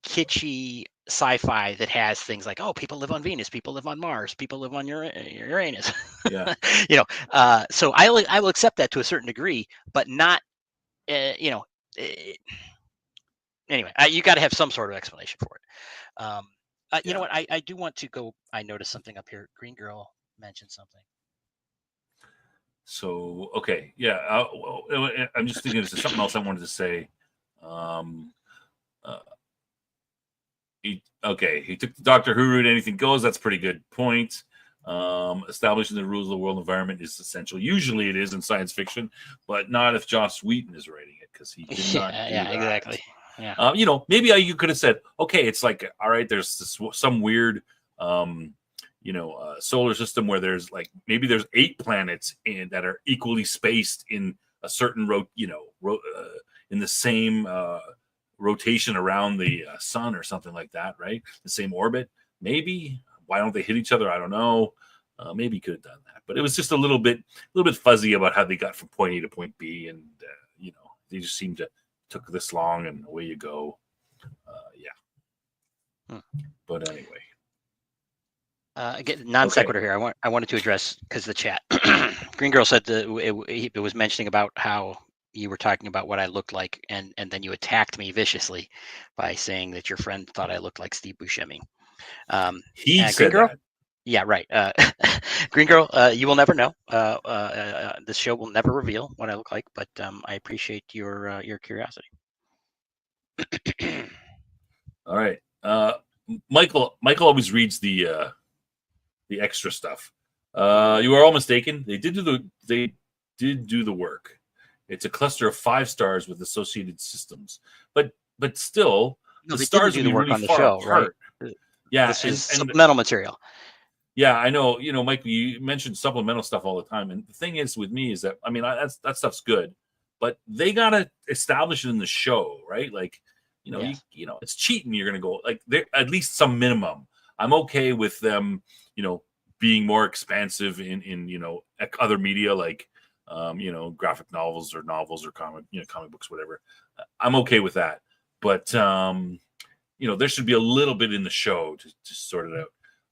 Speaker 2: kitschy sci-fi that has things like, oh, people live on Venus, people live on Mars, people live on Uranus.
Speaker 1: Yeah.
Speaker 2: So I will accept that to a certain degree, but not, anyway, you got to have some sort of explanation for it. You know what? I do want to go. I noticed something up here. Green Girl mentioned something.
Speaker 1: So, okay. Yeah. I'm just thinking there's something else I wanted to say. He took the Doctor Who route. Anything goes. That's a pretty good point. Establishing the rules of the world environment is essential. Usually it is in science fiction, but not if Joss Whedon is writing it, because he did not do that.
Speaker 2: Exactly. Yeah.
Speaker 1: Maybe you could have said, okay, it's like, all right, there's some weird solar system where there's maybe there's 8 planets that are equally spaced in a certain in the same rotation around the sun or something like that, right? The same orbit. Maybe. Why don't they hit each other? I don't know. Maybe could have done that, but it was just a little bit fuzzy about how they got from point A to point B, and they just seemed to took this long, and away you go. But anyway,
Speaker 2: again, non sequitur here. I wanted to address, because the chat. Green Girl said it was mentioning about how you were talking about what I looked like, and then you attacked me viciously by saying that your friend thought I looked like Steve Buscemi.
Speaker 1: He said
Speaker 2: Girl?
Speaker 1: that.
Speaker 2: Yeah, right. Green Girl, you will never know. This show will never reveal what I look like, but I appreciate your curiosity.
Speaker 1: All right. Michael always reads the extra stuff. You are all mistaken. They did do the work. It's a cluster of 5 stars with associated systems, but still, the stars
Speaker 2: do the work on the show, apart. Right?
Speaker 1: Yeah,
Speaker 2: this is supplemental material.
Speaker 1: Yeah, I know. Michael, you mentioned supplemental stuff all the time, and the thing is with me is that that stuff's good, but they gotta establish it in the show, right? Like, it's cheating. You're gonna go at least some minimum. I'm okay with them, being more expansive in other media like graphic novels or comic books, whatever. I'm okay with that, but there should be a little bit in the show to sort it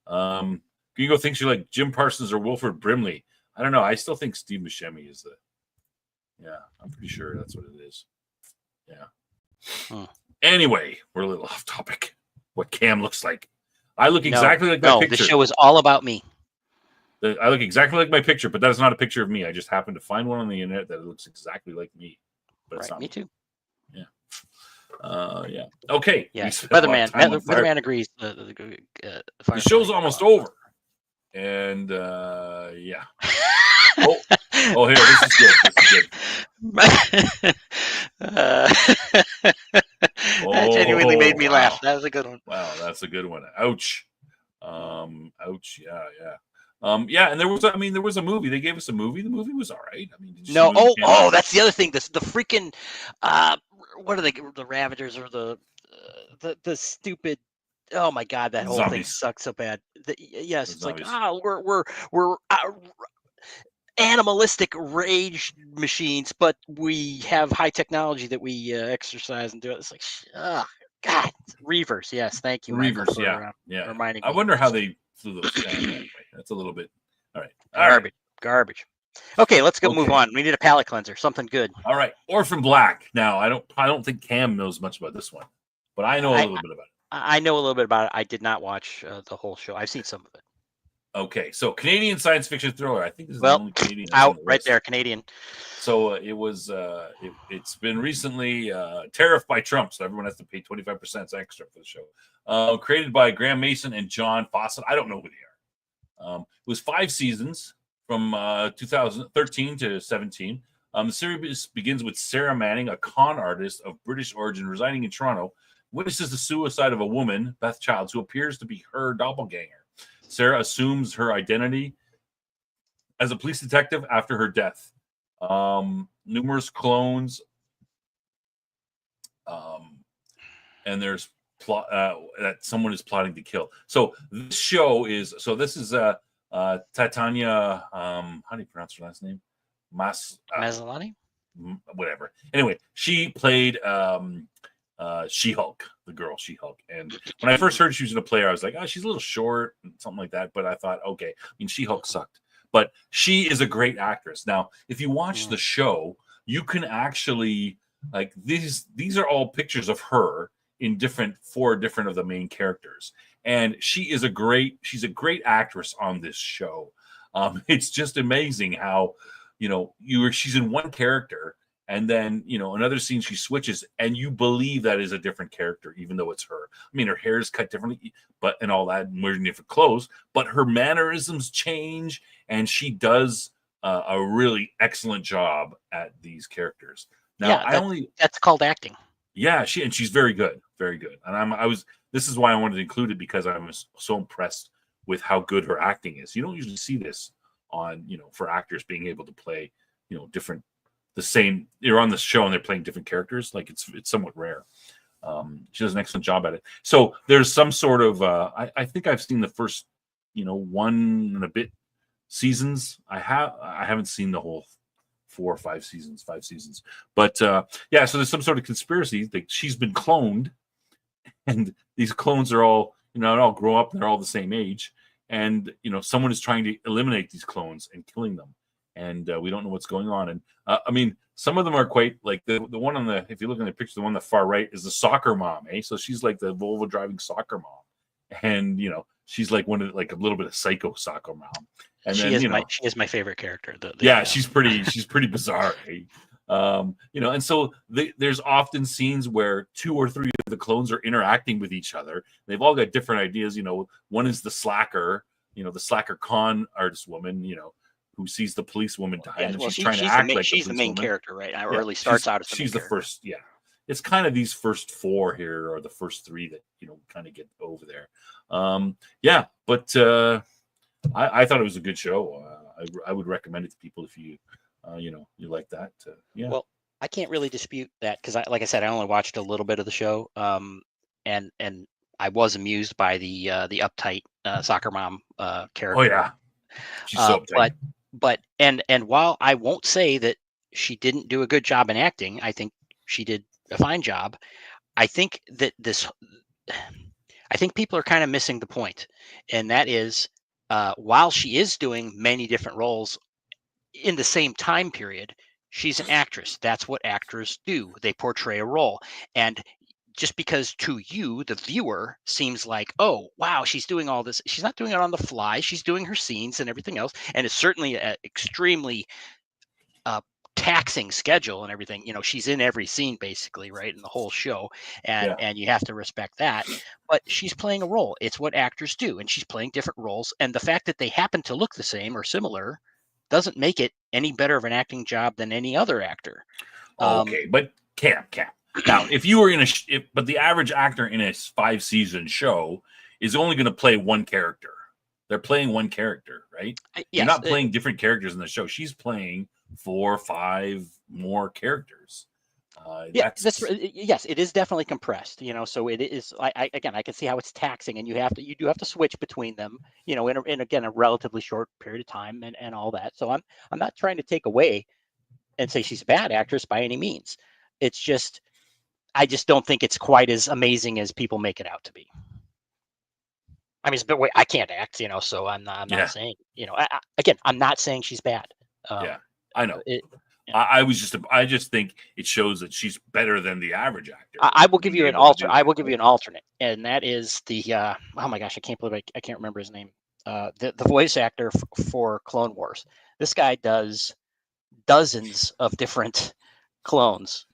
Speaker 1: out. Gigo thinks you're like Jim Parsons or Wilford Brimley. I don't know. I still think Steve Buscemi is I'm pretty sure that's what it is. Yeah. Anyway, we're a little off topic. What Cam looks like. I look exactly like my picture.
Speaker 2: The show is all about me.
Speaker 1: I look exactly like my picture, but that is not a picture of me. I just happened to find one on the internet that looks exactly like me. But it's not
Speaker 2: me too.
Speaker 1: Yeah. Yeah. Okay.
Speaker 2: Yeah. Weatherman agrees.
Speaker 1: The show's almost over. And yeah. Oh, here, this is good.
Speaker 2: That genuinely made me laugh. That was a good one.
Speaker 1: Wow, that's a good one. Ouch. Ouch. Yeah. And there was a movie. They gave us a movie. The movie was all right. I mean,
Speaker 2: that's the other thing. The freaking what are they? The Ravagers or the stupid. Oh my God, that whole thing sucks so bad. It's like we're animalistic rage machines, but we have high technology that we exercise and do it. It's like, God, Reavers. Yes, thank you, Michael,
Speaker 1: Reavers,
Speaker 2: for
Speaker 1: yeah.
Speaker 2: reminding
Speaker 1: I
Speaker 2: me.
Speaker 1: wonder how they flew those down that way. That's a little bit. All right.
Speaker 2: Garbage. Okay, let's go move
Speaker 1: Okay.
Speaker 2: on. We need a palate cleanser, something good.
Speaker 1: All right. Orphan Black. Now, I don't think Cam knows much about this one, but I know a little bit about it.
Speaker 2: I know a little bit about it. I did not watch the whole show. I've seen some of it.
Speaker 1: Okay, so Canadian science fiction thriller. I think this is the
Speaker 2: Well,
Speaker 1: only Canadian
Speaker 2: out right there, Canadian.
Speaker 1: So it was. It's been recently tariffed by Trump, so everyone has to pay 25% extra for the show. Created by Graham Mason and John Fawcett. I don't know who they are. It was 5 seasons from 2013 to 17. The series begins with Sarah Manning, a con artist of British origin residing in Toronto, witnesses the suicide of a woman, Beth Childs, who appears to be her doppelganger. Sarah assumes her identity as a police detective after her death. Numerous clones, and there's plot that someone is plotting to kill. So this show is this is Titania. How do you pronounce her last name?
Speaker 2: Mazzolani?
Speaker 1: Whatever. Anyway, she played She-Hulk, the girl She-Hulk. And when I first heard she was going to play her, I was like, oh, she's a little short, something like that. But I thought, okay. I mean, She-Hulk sucked. But she is a great actress. Now, if you watch the show, you can actually, like, these are all pictures of her in 4 different of the main characters. And she's a great actress on this show. It's just amazing how, she's in one character, and then, another scene she switches, and you believe that is a different character, even though it's her. I mean, her hair is cut differently, and all that, and wearing different clothes, but her mannerisms change, and she does a really excellent job at these characters. Now,
Speaker 2: that's called acting.
Speaker 1: Yeah, she's very good, very good. And this is why I wanted to include it, because I was so impressed with how good her acting is. You don't usually see this on, for actors being able to play, different. You're on the show and they're playing different characters. Like it's somewhat rare. She does an excellent job at it. So there's some sort of I think I've seen the first 1 and a bit seasons. I haven't seen the whole 4 or 5 seasons, but so there's some sort of conspiracy that she's been cloned, and these clones are all they all grow up and they're all the same age, and someone is trying to eliminate these clones and killing them. And we don't know what's going on. And I mean, some of them are quite like the one on if you look in the picture, the one on the far right is the soccer mom, So she's like the Volvo driving soccer mom, and she's like a little bit of psycho soccer mom. And
Speaker 2: she is my favorite character.
Speaker 1: She's pretty bizarre, and so there's often scenes where 2 or 3 of the clones are interacting with each other. They've all got different ideas. One is the slacker, the slacker con artist woman, who sees the police woman die, and she's trying to act like
Speaker 2: she's the main character, right? Or at least starts out as the main character.
Speaker 1: First, It's kind of these first 4 here, or the first 3 that kind of get over there. But I thought it was a good show. I would recommend it to people if you you like that.
Speaker 2: Well, I can't really dispute that, because like I said, I only watched a little bit of the show, and I was amused by the uptight soccer mom character.
Speaker 1: Oh yeah, she's so uptight.
Speaker 2: But while I won't say that she didn't do a good job in acting, I think she did a fine job. I think that people are kind of missing the point, and that is, while she is doing many different roles in the same time period, she's an actress. That's what actors do. They portray a role. And just because to you, the viewer, seems like, oh, wow, she's doing all this. She's not doing it on the fly. She's doing her scenes and everything else. And it's certainly an extremely taxing schedule and everything. She's in every scene basically, right, in the whole show. And you have to respect that. But she's playing a role. It's what actors do. And she's playing different roles. And the fact that they happen to look the same or similar doesn't make it any better of an acting job than any other actor.
Speaker 1: Okay, but Cam. Now, if you were but the average actor in a 5-season show is only going to play one character. They're playing one character, right?
Speaker 2: Yes,
Speaker 1: you're not playing different characters in the show. She's playing 4 or 5 more characters.
Speaker 2: Yeah, yes, it is definitely compressed, so it is. Again, I can see how it's taxing, and you do have to switch between them, in again a relatively short period of time, and all that. So I'm not trying to take away and say she's a bad actress by any means. It's just I just don't think it's quite as amazing as people make it out to be. I mean, but wait, I can't act, so I'm not saying, again, I'm not saying she's bad.
Speaker 1: Yeah, I know.
Speaker 2: Yeah.
Speaker 1: I just think it shows that she's better than the average actor.
Speaker 2: I will give you an alternate, and that is the oh my gosh, I can't believe I can't remember his name. The voice actor for Clone Wars. This guy does dozens of different clones.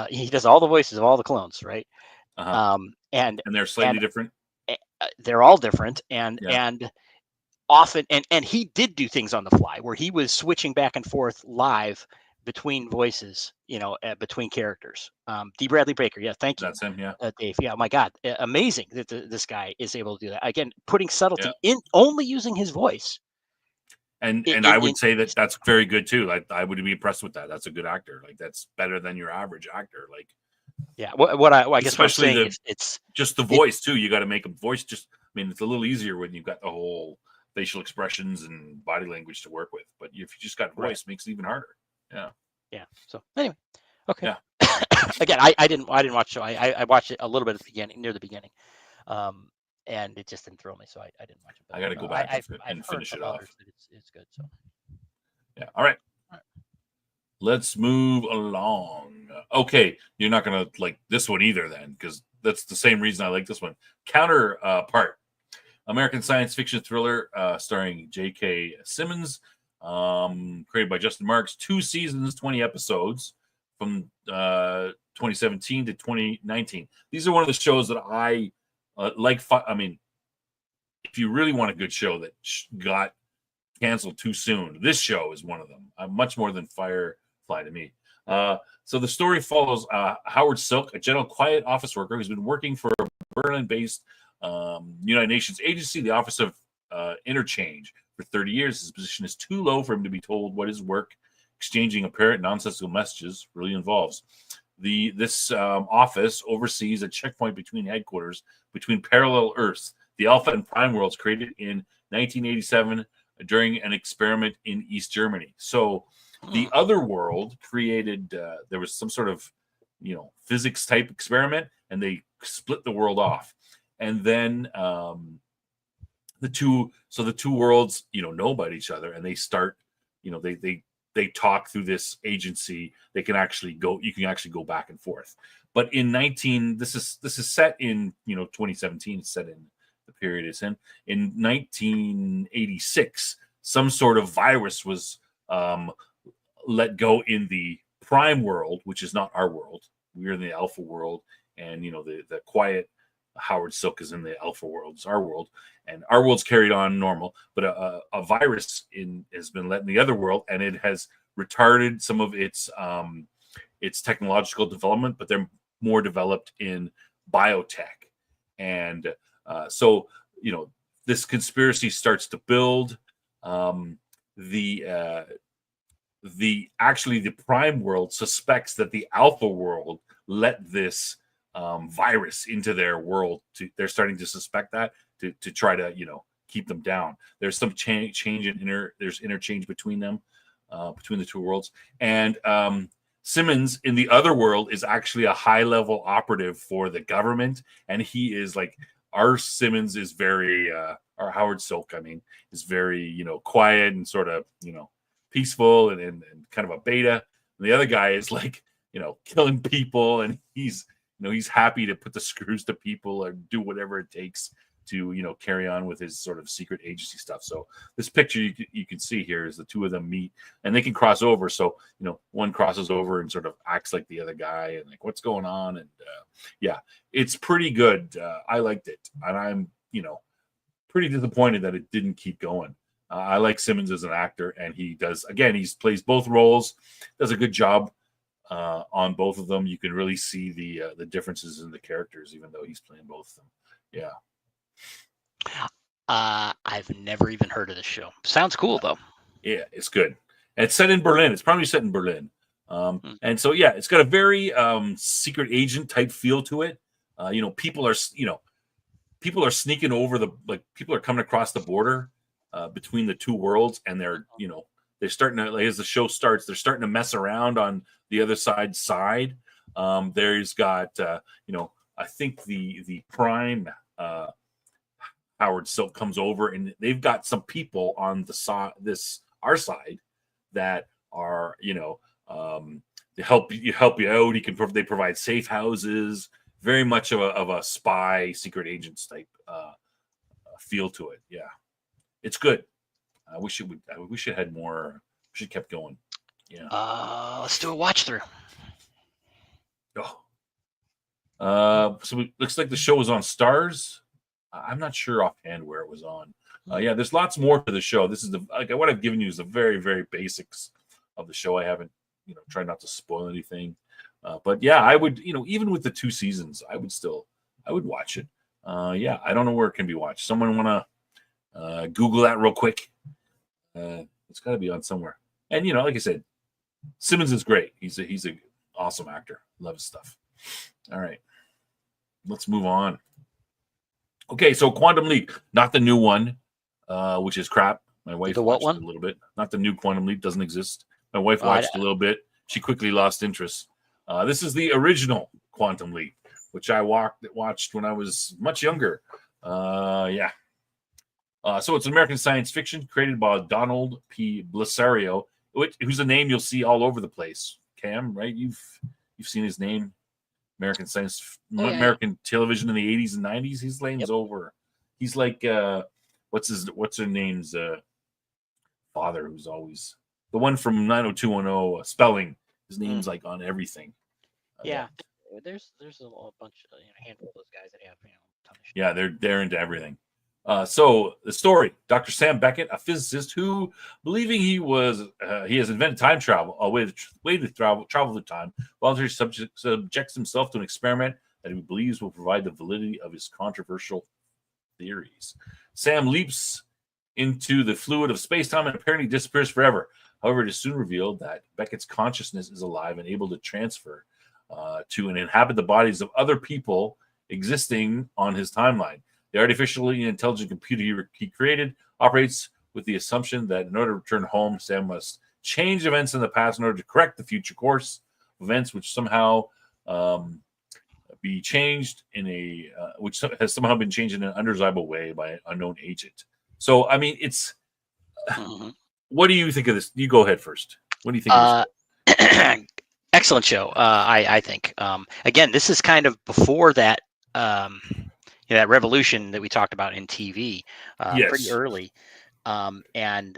Speaker 2: He does all the voices of all the clones, right? And
Speaker 1: they're slightly different.
Speaker 2: They're all different, and
Speaker 1: Yeah.
Speaker 2: often, and he did do things on the fly where he was switching back and forth live between voices, between characters. D. Bradley Baker, yeah, thank you.
Speaker 1: That's him, yeah.
Speaker 2: Dave, yeah, oh my God, amazing that this guy is able to do that. Again, putting subtlety in only using his voice.
Speaker 1: And I would say that's very good too. Like I would be impressed with that. That's a good actor. Like that's better than your average actor. Like,
Speaker 2: yeah, I guess what I'm saying is it's
Speaker 1: just the voice too. You got to make a voice. Just, I mean, it's a little easier when you've got the whole facial expressions and body language to work with. But if you just got voice, it makes it even harder. Yeah.
Speaker 2: Yeah. So anyway, okay.
Speaker 1: Yeah.
Speaker 2: Again, I didn't watch the show. I watched it a little bit at the beginning, near the beginning, and it just didn't thrill me, so I didn't watch it. But
Speaker 1: I got to go back and finish it off.
Speaker 2: It's good. So.
Speaker 1: Yeah. All right. Let's move along. Okay, you're not gonna like this one either, then, because that's the same reason I like this one. Counterpart, American science fiction thriller starring J.K. Simmons, created by Justin Marks. 2 seasons, 20 episodes from 2017 to 2019. These are one of the shows that I like. I mean, if you really want a good show that got canceled too soon, this show is one of them. Much more than Firefly to me. So the story follows Howard Silk, a general quiet office worker who's been working for a Berlin-based United Nations agency, the Office of Interchange, for 30 years. His position is too low for him to be told what his work, exchanging apparent nonsensical messages, really involves. This office oversees a checkpoint between headquarters between parallel Earths, the Alpha and Prime worlds, created in 1987 during an experiment in East Germany. So the other world created, there was some sort of, physics type experiment, and they split the world off. And then the two worlds, know about each other, and they start, they talk through this agency. You can actually go back and forth. But this is set in, 2017. It's set in the period it's in. In 1986, some sort of virus was let go in the Prime world, which is not our world. We're in the Alpha world, and the quiet Howard Silk is in the Alpha world. It's our world, and our world's carried on normal. But a virus has been let in the other world, and it has retarded some of its technological development. But they're more developed in biotech, and so this conspiracy starts to build. The Prime world suspects that the Alpha world let this virus into their world. They're starting to suspect that to try to keep them down. There's some change in there's interchange between them, between the two worlds. And Simmons in the other world is actually a high-level operative for the government, and he is like, our Simmons is very our Howard Silk, is very quiet and sort of peaceful and kind of a beta. And the other guy is like killing people, and he's happy to put the screws to people or do whatever it takes to carry on with his sort of secret agency stuff. So this picture you can see here is the two of them meet, and they can cross over. So one crosses over and sort of acts like the other guy, and like, what's going on? And yeah, it's pretty good. I liked it, and I'm pretty disappointed that it didn't keep going. I like Simmons as an actor, and he plays both roles, does a good job on both of them. You can really see the differences in the characters, even though he's playing both of them. Yeah.
Speaker 2: I've never even heard of this show. Sounds cool though.
Speaker 1: Yeah, it's good. And it's set in Berlin. It's probably set in Berlin. And so, yeah, it's got a very secret agent type feel to it. People are sneaking over people are coming across the border between the two worlds, and they're starting to, as the show starts, they're starting to mess around on the other side. There's got I think the Prime Howard Silk comes over, and they've got some people on our side that are they help you out. They provide safe houses, very much of a spy secret agents type feel to it. Yeah, it's good. I wish it had more. Wish it kept going. Yeah.
Speaker 2: Let's do a watch through.
Speaker 1: So it looks like the show was on Stars. I'm not sure offhand where it was on. Yeah, there's lots more to the show. This is what I've given you is the very, very basics of the show. I haven't, tried not to spoil anything. But yeah, I would, even with the 2 seasons, I would watch it. Yeah, I don't know where it can be watched. Someone want to Google that real quick? It's got to be on somewhere. And like I said, Simmons is great. He's a awesome actor. Love his stuff. All right, let's move on. Okay, so Quantum Leap, not the new one, which is crap. My wife watched it a little bit. Not the new Quantum Leap, doesn't exist. My wife watched a little bit. She quickly lost interest. This is the original Quantum Leap, which I watched when I was much younger. Yeah. So it's American science fiction created by Donald P. Belisario, who's a name you'll see all over the place. Cam, right? You've seen his name. American television in the 80s and 90s. His name's over. He's like what's her name's father, who's always the one from 90210 spelling. His name's like on everything.
Speaker 2: Yeah. There's a bunch of handful of those guys that have ton of shit.
Speaker 1: Yeah, they're into everything. So the story: Dr. Sam Beckett, a physicist who, believing he has invented time travel, a way to travel through time, voluntarily subjects himself to an experiment that he believes will provide the validity of his controversial theories. Sam leaps into the fluid of space-time and apparently disappears forever. However, it is soon revealed that Beckett's consciousness is alive and able to transfer to and inhabit the bodies of other people existing on his timeline. The artificially intelligent computer he created operates with the assumption that in order to return home, Sam must change events in the past in order to correct the future course of events, which somehow be changed which has somehow been changed in an undesirable way by an unknown agent. So, I mean, it's. What do you think of this? You go ahead first. What do you think of this?
Speaker 2: Excellent show. I think. Again, this is kind of before that. That revolution that we talked about in TV, pretty early, and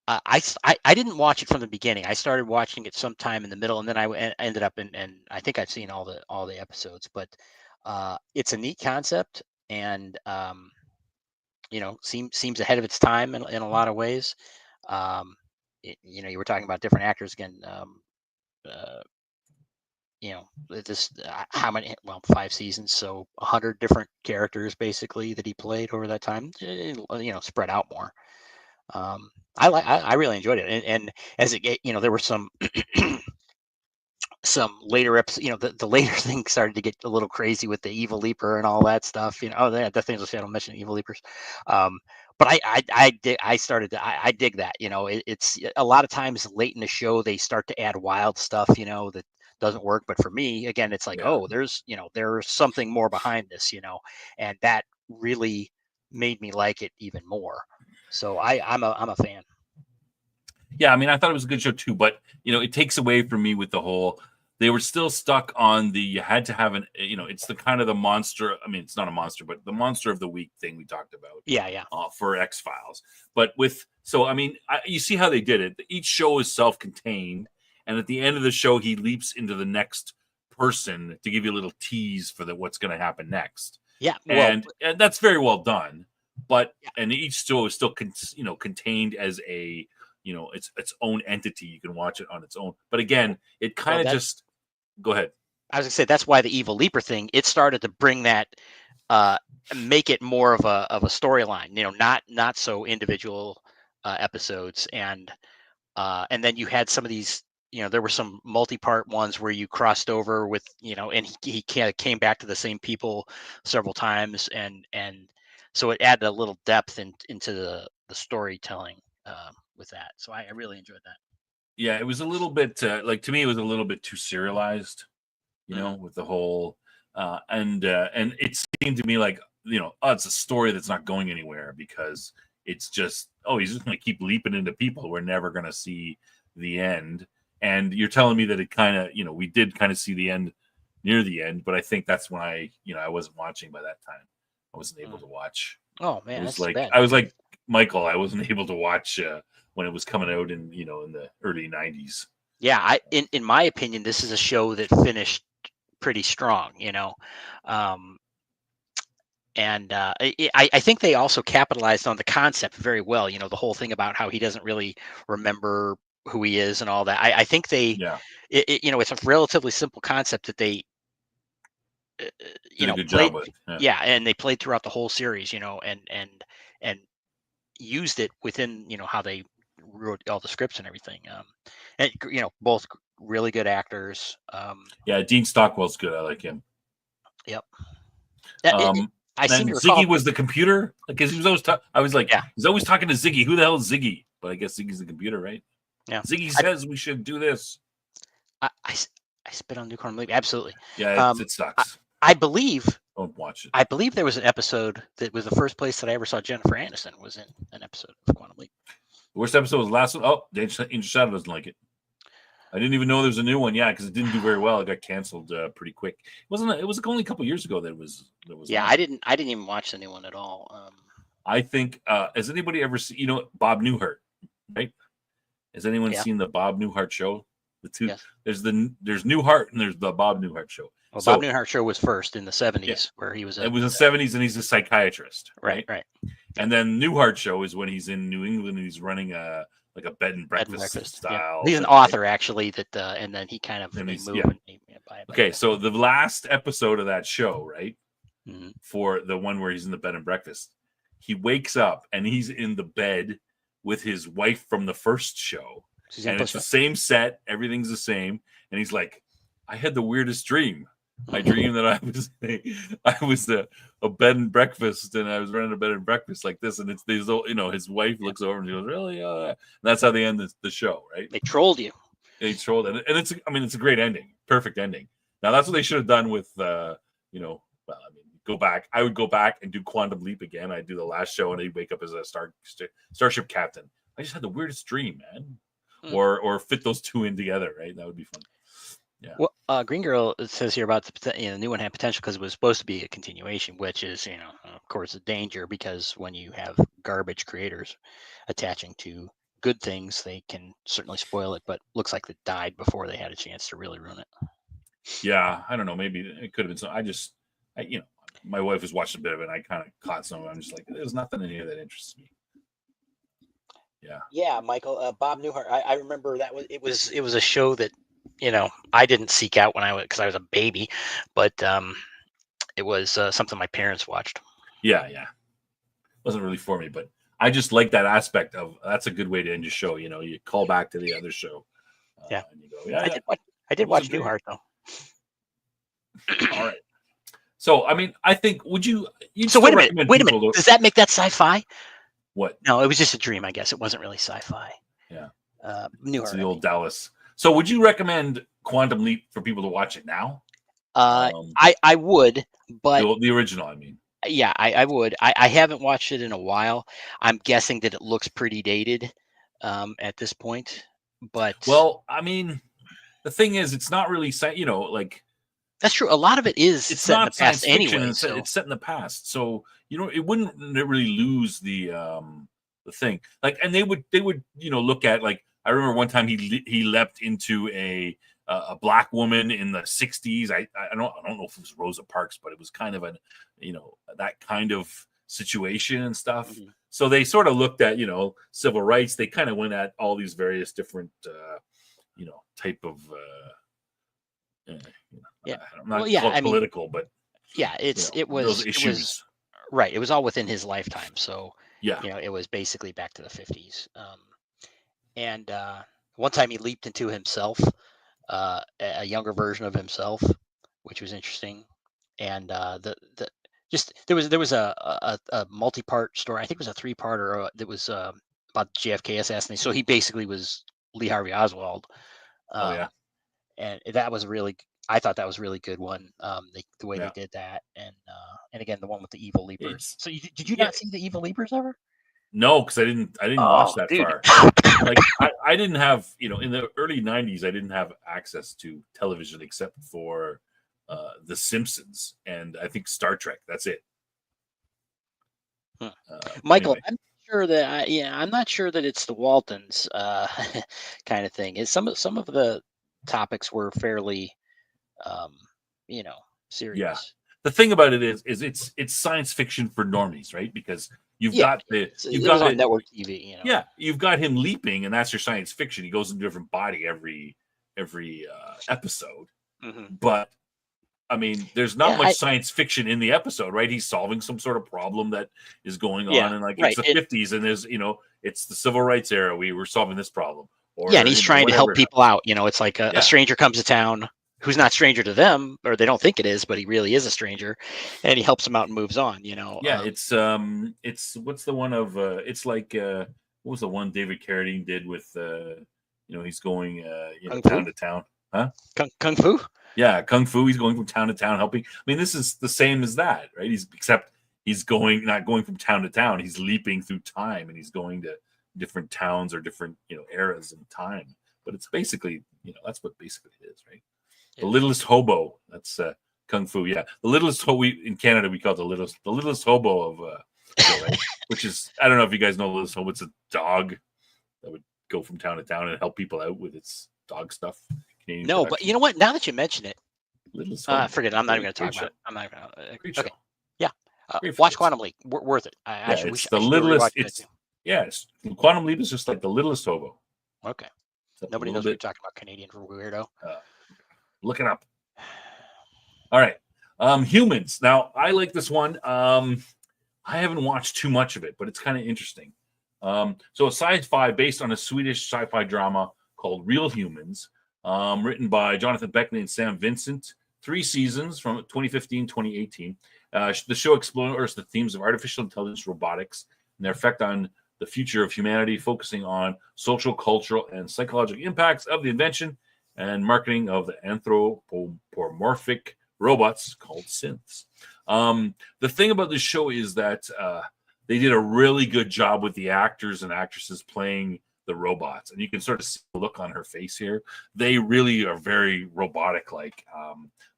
Speaker 2: I didn't watch it from the beginning. I started watching it sometime in the middle, and then I ended up and I think I've seen all the episodes. But it's a neat concept, and seems ahead of its time in a lot of ways. You were talking about different actors again. How many? Well, 5 seasons, so 100 different characters basically that he played over that time. Spread out more. I really enjoyed it, and as it there were some some later episodes. The later things started to get a little crazy with the Evil Leaper and all that stuff. The things I don't mention Evil Leapers. But I dig that. It's a lot of times late in the show they start to add wild stuff. That doesn't work. But for me, again, it's like, there's something more behind this. And that really made me like it even more. So I'm a fan.
Speaker 1: Yeah, I mean, I thought it was a good show too, but it takes away from me with the whole. They were still stuck on you had to have it's the kind of the monster. I mean, it's not a monster, but the monster of the week thing we talked about.
Speaker 2: Yeah.
Speaker 1: For X-Files. But you see how they did it. Each show is self-contained. And at the end of the show, he leaps into the next person to give you a little tease for what's going to happen next.
Speaker 2: Yeah.
Speaker 1: And that's very well done. But, and each show is still, contained as a, its own entity. You can watch it on its own. But again, it kind of just go ahead.
Speaker 2: I was gonna say that's why the Evil Leaper thing, it started to bring that, make it more of a storyline. Not so individual episodes, and And then you had some of these, there were some multi-part ones where you crossed over with, and he kind of came back to the same people several times, and so it added a little depth into the storytelling with that. So I really enjoyed that.
Speaker 1: Yeah, it was a little bit like, to me, it was a little bit too serialized, with the whole and it seemed to me like, it's a story that's not going anywhere, because it's just, he's just going to keep leaping into people. We're never going to see the end. And you're telling me that it kind of, we did kind of see the end near the end, but I think that's when I wasn't watching by that time. I wasn't able to watch.
Speaker 2: Oh man,
Speaker 1: was
Speaker 2: that's
Speaker 1: like
Speaker 2: bad.
Speaker 1: I was like Michael. I wasn't able to watch when it was coming out in in the early '90s.
Speaker 2: Yeah, in my opinion, this is a show that finished pretty strong. And I think they also capitalized on the concept very well. The whole thing about how he doesn't really remember who he is and all that. I think they,
Speaker 1: Yeah,
Speaker 2: it's a relatively simple concept that they,
Speaker 1: did a good
Speaker 2: played.
Speaker 1: job with.
Speaker 2: Yeah, and they played throughout the whole series. And used it within, how they wrote all the scripts and everything. And both really good actors.
Speaker 1: Yeah, Dean Stockwell's good. I like him.
Speaker 2: Yep. I seem
Speaker 1: And
Speaker 2: to recall.
Speaker 1: Ziggy was the computer, because he was always I was like,
Speaker 2: Yeah.
Speaker 1: he's always talking to Ziggy. Who the hell is Ziggy? But I guess Ziggy's the computer, right?
Speaker 2: Yeah.
Speaker 1: Ziggy says we should do this.
Speaker 2: I spit on Newcorn League. Absolutely.
Speaker 1: Yeah, it sucks.
Speaker 2: I believe.
Speaker 1: Don't watch it.
Speaker 2: I believe there was an episode that was the first place that I ever saw Jennifer Aniston was in an episode of Quantum Leap.
Speaker 1: The worst episode was the last one. Oh, Angel Shadow doesn't like it. I didn't even know there was a new one. Yeah, because it didn't do very well. It got canceled pretty quick. It was only a couple years ago that it was.
Speaker 2: Yeah, I didn't even watch the new one at all.
Speaker 1: I think has anybody ever seen Bob Newhart, right? Has anyone seen the Bob Newhart show? The two.
Speaker 2: Yes.
Speaker 1: There's Newhart and there's the Bob Newhart show.
Speaker 2: Well, Bob Newhart show was first in the 70s, where he was.
Speaker 1: It was the 70s, and he's a psychiatrist,
Speaker 2: Right.
Speaker 1: And then Newhart show is when he's in New England and he's running a bed and breakfast style.
Speaker 2: Yeah. He's an author, actually. That and then he kind of moved.
Speaker 1: Okay, so the last episode of that show, right?
Speaker 2: Mm-hmm.
Speaker 1: For the one where he's in the bed and breakfast, he wakes up and he's in the bed with his wife from the first show, and it's the same set, everything's the same, and he's like, I had the weirdest dream. I dreamed that I was a bed and breakfast, and I was running a bed and breakfast like this, and it's these, his wife looks over and she goes, really? And that's how they end the show, right?
Speaker 2: They trolled you.
Speaker 1: They trolled it, and it's a great ending, perfect ending. Now that's what they should have done with, go back. I would go back and do Quantum Leap again. I'd do the last show, and I'd wake up as a starship captain. I just had the weirdest dream, man. Or fit those two in together, right? That would be fun. Yeah.
Speaker 2: Well, Green Girl says here about the new one had potential because it was supposed to be a continuation, which is, of course, a danger, because when you have garbage creators attaching to good things, they can certainly spoil it. But looks like it died before they had a chance to really ruin it.
Speaker 1: Yeah, I don't know. Maybe it could have been. My wife was watching a bit of it, and I kind of caught some of it. I'm just like, there's nothing in here that interests me. Yeah.
Speaker 2: Yeah, Michael. Bob Newhart. I remember that it was a show that I didn't seek out because I was a baby, but it was something my parents watched.
Speaker 1: Yeah. Wasn't really for me, but I just like that aspect of that's a good way to end your show. You call back to the other show.
Speaker 2: Yeah.
Speaker 1: And you go,
Speaker 2: I did watch Newhart though.
Speaker 1: All right. So, I think, would you?
Speaker 2: So wait a minute. Does that make that sci-fi?
Speaker 1: What?
Speaker 2: No, it was just a dream. I guess it wasn't really sci-fi.
Speaker 1: Yeah.
Speaker 2: Newhart.
Speaker 1: It's the old Dallas. So, would you recommend Quantum Leap for people to watch it now?
Speaker 2: I would, but
Speaker 1: the original, I mean.
Speaker 2: Yeah, I would. I haven't watched it in a while. I'm guessing that it looks pretty dated at this point. But
Speaker 1: the thing is, it's not really like.
Speaker 2: That's true. A lot of it is
Speaker 1: it's
Speaker 2: set
Speaker 1: not
Speaker 2: in the past
Speaker 1: fiction,
Speaker 2: anyway.
Speaker 1: It's set in the past, so it wouldn't really lose the thing. Like, and they would look at, like, I remember one time he leapt into a black woman in the 60s. I don't know if it was Rosa Parks, but it was kind of that kind of situation and stuff. Mm-hmm. So they sort of looked at civil rights. They kind of went at all these various different type of. I'm not political, but
Speaker 2: yeah, it was
Speaker 1: those issues.
Speaker 2: It was all within his lifetime, so
Speaker 1: yeah,
Speaker 2: it was basically back to the 50s. And one time he leaped into himself, a younger version of himself, which was interesting. And the just there was a multi-part story. I think it was a three-parter that was about the JFK assassination. So he basically was Lee Harvey Oswald.
Speaker 1: Oh
Speaker 2: Um,
Speaker 1: yeah,
Speaker 2: and that was I thought that was a really good one. The way they
Speaker 1: yeah.
Speaker 2: did that, and again the one with the evil leapers.
Speaker 1: It's
Speaker 2: So did you
Speaker 1: yeah.
Speaker 2: not see the evil leapers ever?
Speaker 1: No, because I didn't watch
Speaker 2: Oh,
Speaker 1: that
Speaker 2: dude.
Speaker 1: far. Like I didn't have, in the early 90s, I didn't have access to television except for The Simpsons and I think Star Trek. That's it.
Speaker 2: Hmm. Michael,
Speaker 1: Anyway,
Speaker 2: I'm not sure that it's the Waltons kind of thing. Is some of the topics were fairly, um, you know,
Speaker 1: yeah.
Speaker 2: serious.
Speaker 1: The thing about it is it's science fiction for normies, right? Because you've
Speaker 2: Yeah,
Speaker 1: got you've
Speaker 2: it was
Speaker 1: got
Speaker 2: on
Speaker 1: it.
Speaker 2: network TV.
Speaker 1: Yeah, you've got him leaping, and that's your science fiction. He goes into a different body every episode.
Speaker 2: Hmm.
Speaker 1: But I mean, there's not
Speaker 2: Yeah,
Speaker 1: much science fiction in the episode, right? He's solving some sort of problem that is going
Speaker 2: yeah,
Speaker 1: on, and like it's
Speaker 2: right.
Speaker 1: the 50s, and there's it's the civil rights era. We were solving this problem,
Speaker 2: Yeah, and
Speaker 1: or
Speaker 2: he's trying to help
Speaker 1: whatever.
Speaker 2: people out. It's like a
Speaker 1: Yeah,
Speaker 2: stranger comes to town who's not stranger to them, or they don't think it is, but he really is a stranger, and he helps them out and moves on.
Speaker 1: yeah. It's what's the one of it's like what was the one David Carradine did with he's going
Speaker 2: Kung Fu,
Speaker 1: town to town, huh?
Speaker 2: Kung Fu.
Speaker 1: Yeah, kung fu. He's going from town to town helping. I mean, this is the same as that, right? Except he's not going from town to town. He's leaping through time, and he's going to different towns or different eras in time. But it's basically that's what basically it is, right? The
Speaker 2: Yeah.
Speaker 1: littlest hobo. That's kung fu. Yeah, the littlest hobo. In Canada, we call it the littlest hobo of right? Which is, I don't know if you guys know the littlest hobo. It's a dog that would go from town to town and help people out with its dog stuff. Canadian
Speaker 2: No, but you
Speaker 1: production.
Speaker 2: know what? Now that you mention it,
Speaker 1: Littlest hobo.
Speaker 2: forget it. I'm not even going to talk
Speaker 1: Great
Speaker 2: about
Speaker 1: show.
Speaker 2: it. I'm not going to.
Speaker 1: Great
Speaker 2: Okay.
Speaker 1: show.
Speaker 2: Yeah.
Speaker 1: Great for
Speaker 2: Watch
Speaker 1: kids.
Speaker 2: Quantum League. Worth it. I
Speaker 1: Yeah,
Speaker 2: should.
Speaker 1: it's
Speaker 2: I
Speaker 1: the
Speaker 2: should do a rewatch
Speaker 1: littlest.
Speaker 2: of it too.
Speaker 1: Yes, Quantum Leap is just like the littlest hobo.
Speaker 2: Okay.
Speaker 1: Except a
Speaker 2: Nobody
Speaker 1: little
Speaker 2: knows what you're
Speaker 1: bit.
Speaker 2: talking about. Canadian for weirdo.
Speaker 1: Look it up. All right. Humans. Now, I like this one. I haven't watched too much of it, but it's kind of interesting. So, a sci-fi based on a Swedish sci-fi drama called Real Humans, written by Jonathan Beckley and Sam Vincent. 3 seasons from 2015, 2018. The show explores the themes of artificial intelligence, robotics, and their effect on the future of humanity, focusing on social, cultural, and psychological impacts of the invention and marketing of the anthropomorphic robots called synths. The thing about this show is that they did a really good job with the actors and actresses playing the robots, and you can sort of see the look on her face here. They really are very robotic-like,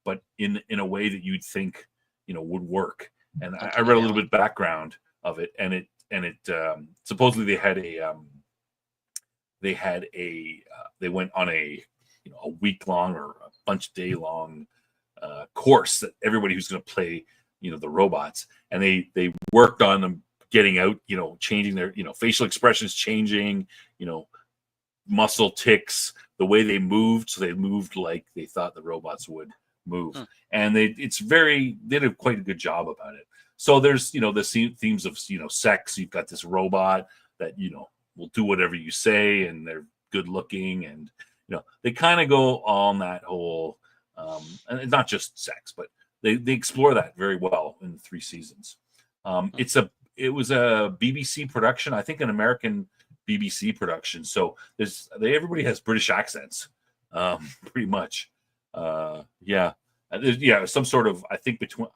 Speaker 1: but in a way that you'd think would work. And I read a little bit background of it, and it supposedly they went on a week long or a bunch day long course that everybody who's going to play the robots, and they worked on them getting out, changing their facial expressions, changing muscle ticks, the way they moved, so they moved like they thought the robots would move. And they did a quite a good job about it. So there's the themes of sex. You've got this robot that will do whatever you say, and they're good looking, and they kind of go on that whole and it's not just sex, but they explore that very well in the 3 seasons. It was a BBC production, I think an American BBC production. So everybody has British accents, pretty much. Yeah, some sort of I think between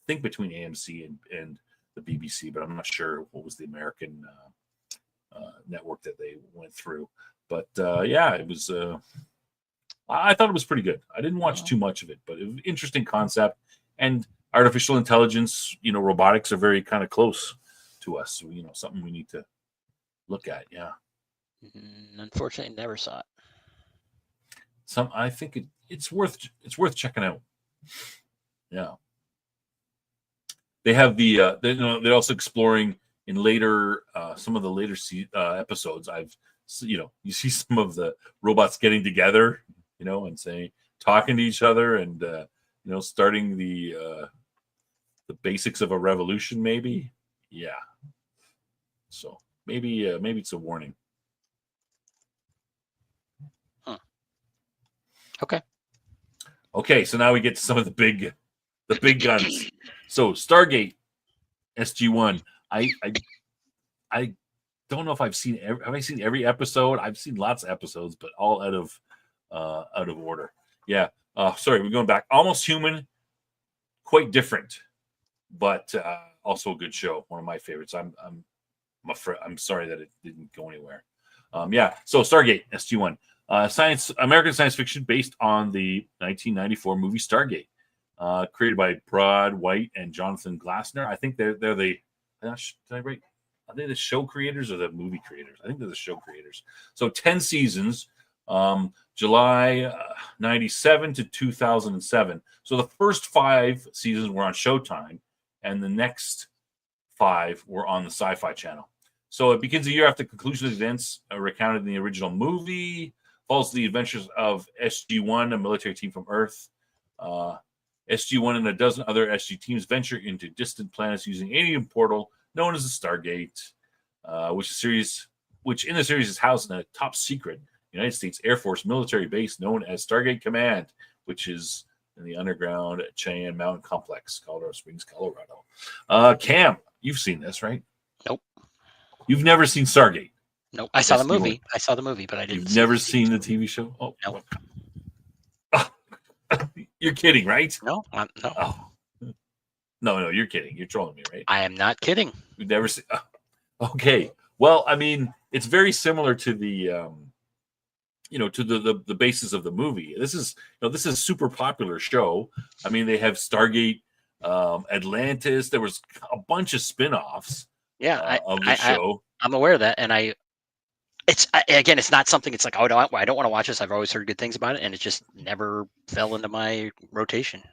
Speaker 1: AMC and the BBC, but I'm not sure what was the American network that they went through. But yeah, it was. I thought it was pretty good. I didn't watch too much of it, but it was an interesting concept. And artificial intelligence, robotics are very kind of close to us. So, something we need to look at. Yeah.
Speaker 2: Unfortunately, never saw it.
Speaker 1: I think it's worth checking out. Yeah. They have they're also exploring in later some of the later episodes. You see some of the robots getting together, and talking to each other, and starting the basics of a revolution, maybe. Yeah. So maybe it's a warning.
Speaker 2: Okay.
Speaker 1: Okay, so now we get to some of the big guns. So Stargate SG-1. I don't know if I've seen have I seen every episode? I've seen lots of episodes, but all out of order. Yeah. Sorry, we're going back. Almost Human, quite different, but also a good show. One of my favorites. I'm sorry that it didn't go anywhere. Yeah. So Stargate SG-1, American science fiction based on the 1994 movie Stargate, created by Brad White and Jonathan Glassner. I think they're the. Did I write? Are they the show creators or the movie creators? I think they're the show creators. So 10 seasons, July 97 to 2007. So the first 5 seasons were on Showtime, and the next 5 were on the Sci-Fi Channel. So it begins a year after the conclusion of the events recounted in the original movie, follows the adventures of SG-1, a military team from Earth. SG-1 and a dozen other SG teams venture into distant planets using alien portal known as the Stargate, which in the series is housed in a top secret United States Air Force military base known as Stargate Command, which is in the underground Cheyenne Mountain Complex, Colorado Springs, Colorado. Cam, you've seen this, right?
Speaker 2: Nope.
Speaker 1: You've never seen Stargate?
Speaker 2: Nope. I saw the movie. I saw the movie, but I didn't.
Speaker 1: You've never seen the TV show? Oh,
Speaker 2: no.
Speaker 1: You're kidding, right?
Speaker 2: No, no.
Speaker 1: Oh. No, you're kidding. You're trolling me, right?
Speaker 2: I am not kidding.
Speaker 1: You've never seen. Okay. Well, I mean, it's very similar to the, to the basis of the movie. This is a super popular show. I mean, they have Stargate, Atlantis. There was a bunch of spin-offs.
Speaker 2: Yeah,
Speaker 1: of the show.
Speaker 2: I'm aware of that, and it's not something. It's like, oh, I don't want to watch this. I've always heard good things about it, and it just never fell into my rotation.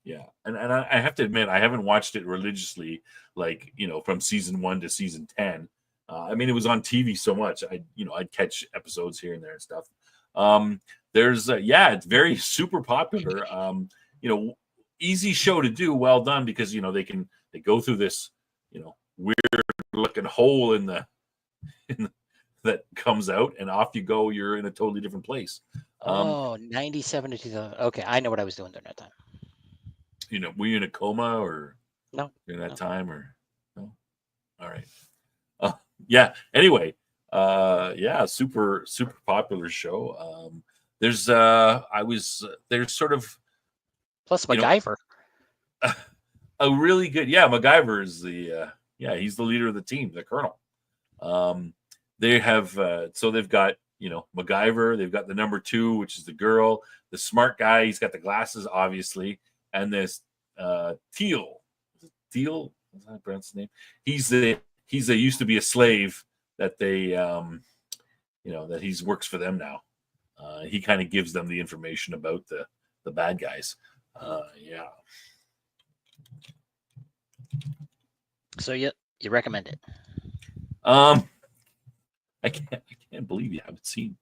Speaker 1: Yeah, and I have to admit, I haven't watched it religiously, like from season 1 to season 10. I mean, it was on TV so much. I'd catch episodes here and there and stuff. It's very super popular. Easy show to do, well done, because they go through this weird looking hole in the that comes out, and off you go. You're in a totally different place.
Speaker 2: 97 to 2000. Okay, I know what I was doing during that time.
Speaker 1: Were you in a coma or
Speaker 2: no
Speaker 1: during that time, or no? All right. Yeah. Anyway, super popular show. There's sort of
Speaker 2: plus MacGyver.
Speaker 1: A really good, MacGyver is he's the leader of the team, the colonel. They have so they've got MacGyver, they've got the number 2, which is the girl, the smart guy, he's got the glasses obviously, and this Teal, is that pronounce his name? He's used to be a slave that they that he works for them now. He kind of gives them the information about the bad guys.
Speaker 2: So you recommend it?
Speaker 1: I can't believe you haven't seen.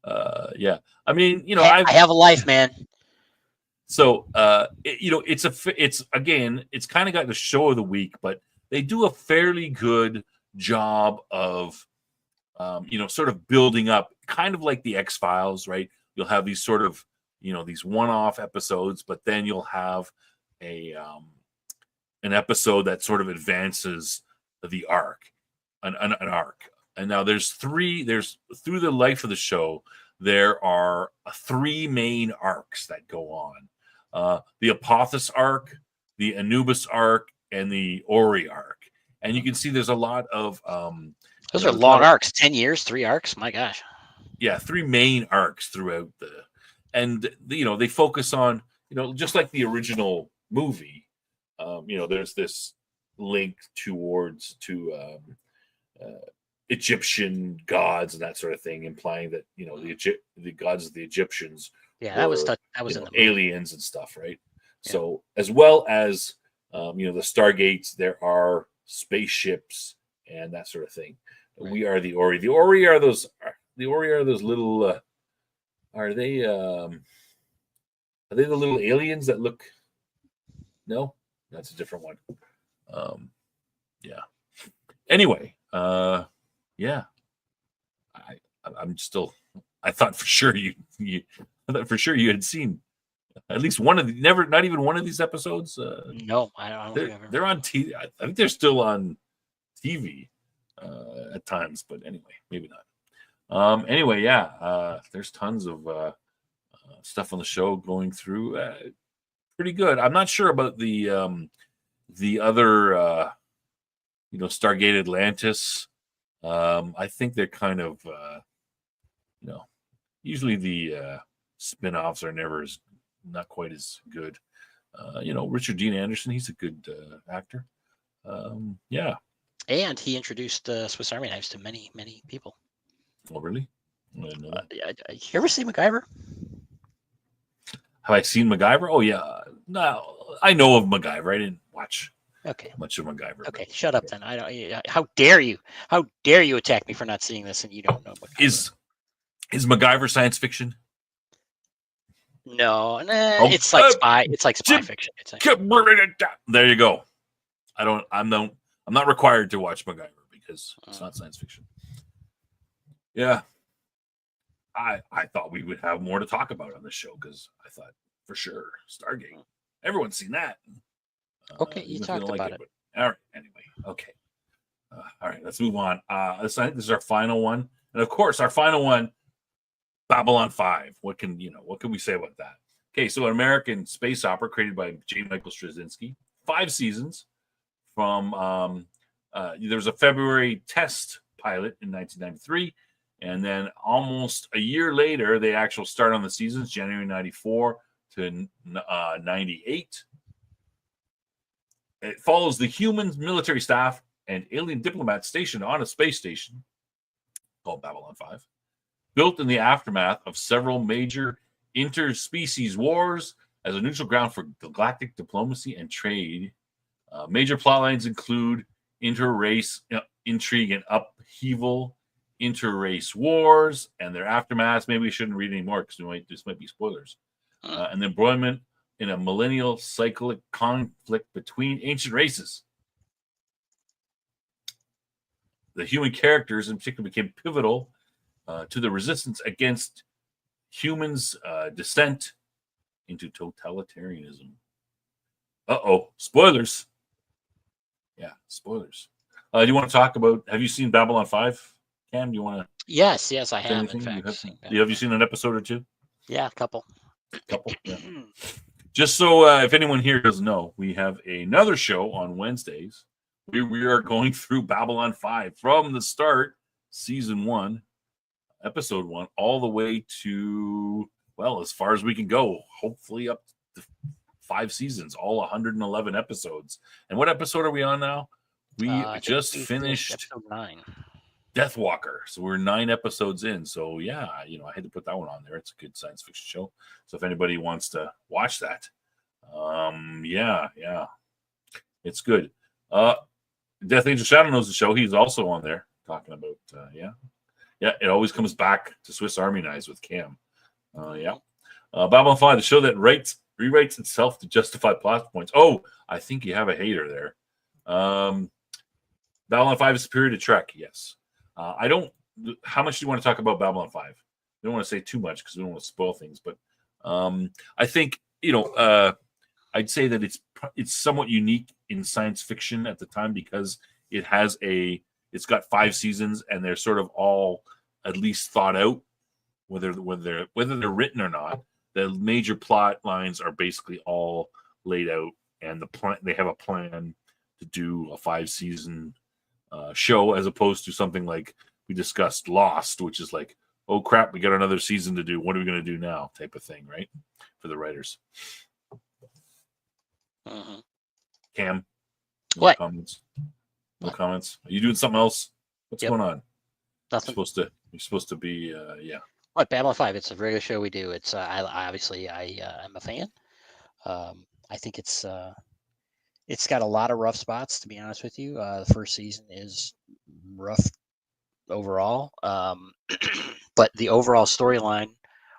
Speaker 1: I mean,
Speaker 2: I have a life, man.
Speaker 1: So it's kind of got the show of the week, but they do a fairly good job of sort of building up, kind of like the X-Files, right? You'll have these sort of these one-off episodes, but then you'll have an episode that sort of advances the arc, an arc. And now there's through the life of the show, there are 3 main arcs that go on. The Apophis arc, the Anubis arc, and the Ori arc. And you can see there's a lot of
Speaker 2: those are long arcs, 10 years, 3 arcs. My gosh.
Speaker 1: Yeah, 3 main arcs throughout they focus on, just like the original movie, there's this link to Egyptian gods and that sort of thing, implying that the gods of the Egyptians
Speaker 2: that was in the
Speaker 1: aliens and stuff, right? Yeah. So as well as the Stargates, there are spaceships and that sort of thing. Right. We are the Ori. The Ori are those little. Are they the little aliens that look? No, that's a different one. Yeah. Anyway, I'm still. I thought for sure you I thought for sure you had seen at least one of the not even one of these episodes.
Speaker 2: No, I don't think I've ever.
Speaker 1: They're on TV. I think they're still on TV at times, but anyway, maybe not. Anyway, yeah, there's tons of stuff on the show going through. Pretty good. I'm not sure about the other, Stargate Atlantis. I think they're kind of, usually the spin-offs are not quite as good. Richard Dean Anderson, he's a good actor. Yeah.
Speaker 2: And he introduced Swiss Army knives to many, many people.
Speaker 1: Oh, really? I didn't know that.
Speaker 2: You ever see MacGyver?
Speaker 1: Have I seen MacGyver? Oh, yeah. No, I know of MacGyver. I didn't watch much of MacGyver.
Speaker 2: Okay, shut up then. I don't. How dare you? How dare you attack me for not seeing this and you don't know MacGyver?
Speaker 1: Is MacGyver science fiction?
Speaker 2: No, it's like spy. It's like spy fiction.
Speaker 1: There you go. I'm not required to watch MacGyver because it's not science fiction. Yeah. I thought we would have more to talk about on this show because I thought for sure Stargate. Everyone's seen that.
Speaker 2: Okay, you talked about it.
Speaker 1: All right. Anyway, okay. All right, let's move on. I think this is our final one, and of course, our final one, Babylon 5. What can we say about that? Okay, so an American space opera created by J. Michael Straczynski. 5 seasons. From there was a February test pilot in 1993. And then almost a year later, they actually start on the seasons, January 94 to 98. It follows the human military staff and alien diplomats stationed on a space station called Babylon 5, built in the aftermath of several major interspecies wars as a neutral ground for galactic diplomacy and trade. Major plot lines include inter-race intrigue and upheaval, inter-race wars and their aftermath. Maybe we shouldn't read any more because this might be spoilers. And the embroilment in a millennial cyclic conflict between ancient races. The human characters in particular became pivotal to the resistance against humans' descent into totalitarianism. Spoilers. Yeah, spoilers. Do you want to talk about, have you seen Babylon 5? Cam, do you want to?
Speaker 2: Yes, I have. In fact,
Speaker 1: have you seen an episode or two?
Speaker 2: Yeah, a couple.
Speaker 1: Yeah. Just so if anyone here doesn't know, we have another show on Wednesdays. We are going through Babylon 5 from the start, season 1, episode 1, all the way to, well, as far as we can go. Hopefully up to 5 seasons, all 111 episodes. And what episode are we on now? We just finished
Speaker 2: episode 9.
Speaker 1: Deathwalker. So we're 9 episodes in. So yeah, I had to put that one on there. It's a good science fiction show. So if anybody wants to watch that, yeah, it's good. Death Angel Shadow knows the show. He's also on there talking about, yeah. It always comes back to Swiss Army knives with Cam. Yeah. Babylon 5, the show that rewrites itself to justify plot points. Oh, I think you have a hater there. Babylon 5 is superior to Trek. Yes. How much do you want to talk about Babylon 5? We don't want to say too much because we don't want to spoil things, but I think, I'd say that it's somewhat unique in science fiction at the time because it's got 5 seasons and they're sort of all at least thought out, whether they're written or not. The major plot lines are basically all laid out, and they have a plan to do a 5-season show, as opposed to something like we discussed Lost, which is like, oh crap, we got another season to do. What are we going to do now? Type of thing, right? For the writers.
Speaker 2: Mm-hmm.
Speaker 1: Cam,
Speaker 2: what?
Speaker 1: Comments? No comments. Are you doing something else? What's going on?
Speaker 2: Nothing.
Speaker 1: You're supposed to be, yeah.
Speaker 2: What, Babylon 5? It's a regular show we do. It's I'm a fan. I think it's got a lot of rough spots, to be honest with you. The first season is rough overall, but the overall storyline,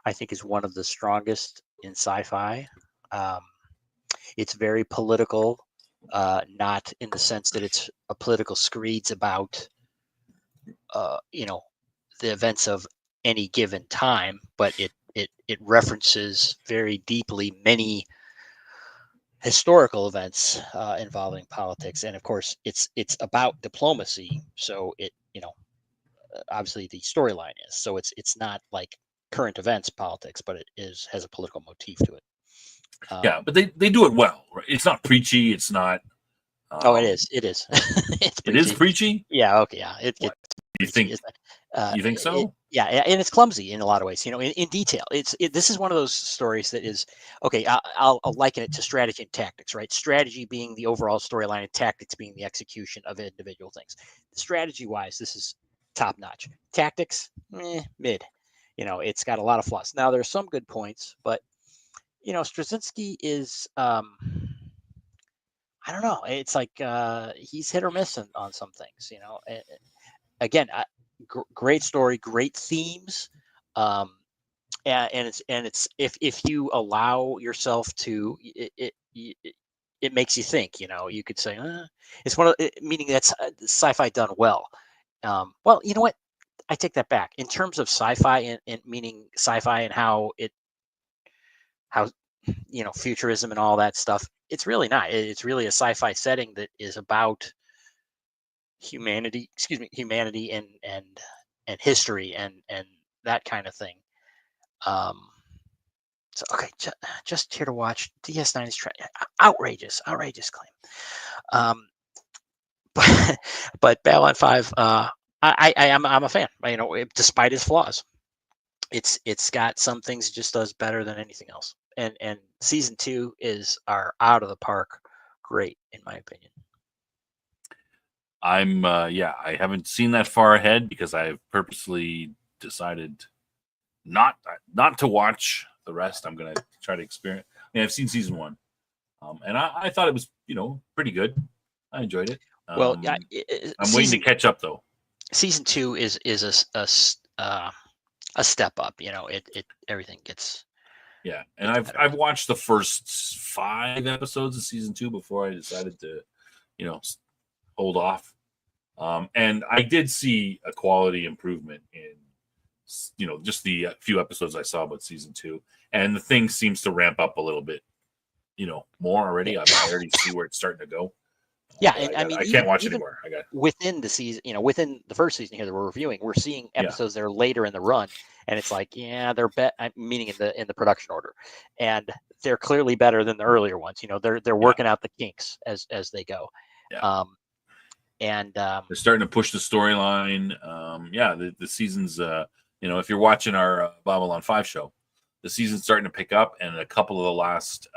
Speaker 2: I think, is one of the strongest in sci-fi. It's very political, not in the sense that it's a political screeds about, the events of any given time, but it references very deeply many historical events involving politics, and of course it's about diplomacy. So it obviously the storyline is, so it's not like current events politics, but it has a political motif to it.
Speaker 1: Yeah, but they do it well. Right? It's not preachy. It's not.
Speaker 2: Oh, it is. It's
Speaker 1: It is
Speaker 2: preachy.
Speaker 1: preachy.
Speaker 2: Yeah. Okay. Yeah. It
Speaker 1: What
Speaker 2: gets
Speaker 1: do you
Speaker 2: preachy.
Speaker 1: think?
Speaker 2: Isn't it?
Speaker 1: You think so?
Speaker 2: Yeah, and it's clumsy in a lot of ways. In detail. This is one of those stories that is okay. I'll liken it to strategy and tactics, right? Strategy being the overall storyline, and tactics being the execution of individual things. Strategy wise, this is top notch. Tactics, mid. It's got a lot of flaws. Now there's some good points, but Straczynski is. I don't know. It's like he's hit or miss on some things. Again, great story, great themes, and it's if you allow yourself to, it makes you think. You could say it's one of meaning that's sci-fi done well. Well, you know what? I take that back. In terms of sci-fi and meaning sci-fi and how futurism and all that stuff, it's really not. It's really a sci-fi setting that is about humanity and history and that kind of thing. So okay, just here to watch. DS9 is outrageous claim. But Babylon 5, I'm a fan. Despite its flaws, it's got some things it just does better than anything else. And season 2 are out of the park great, in my opinion.
Speaker 1: I haven't seen that far ahead because I've purposely decided not to watch the rest. I'm gonna try to experience. I've seen season 1, and I thought it was pretty good. I enjoyed it.
Speaker 2: Well, yeah,
Speaker 1: I'm waiting to catch up though.
Speaker 2: Season 2 is a step up. It everything gets.
Speaker 1: Yeah, and I've watched the first 5 episodes of season 2 before I decided to, hold off. And I did see a quality improvement in, just the few episodes I saw about season 2, and the thing seems to ramp up a little bit, more already. I already see where it's starting to go.
Speaker 2: Yeah, and
Speaker 1: I can't watch anymore. I got
Speaker 2: within the season, within the first season here that we're reviewing, we're seeing episodes that are later in the run, and it's like, yeah, they're meaning in the production order, and they're clearly better than the earlier ones. They're working out the kinks as they go.
Speaker 1: Yeah. They're starting to push the storyline. The season's if you're watching our Babylon 5 show, the season's starting to pick up, and a couple of the last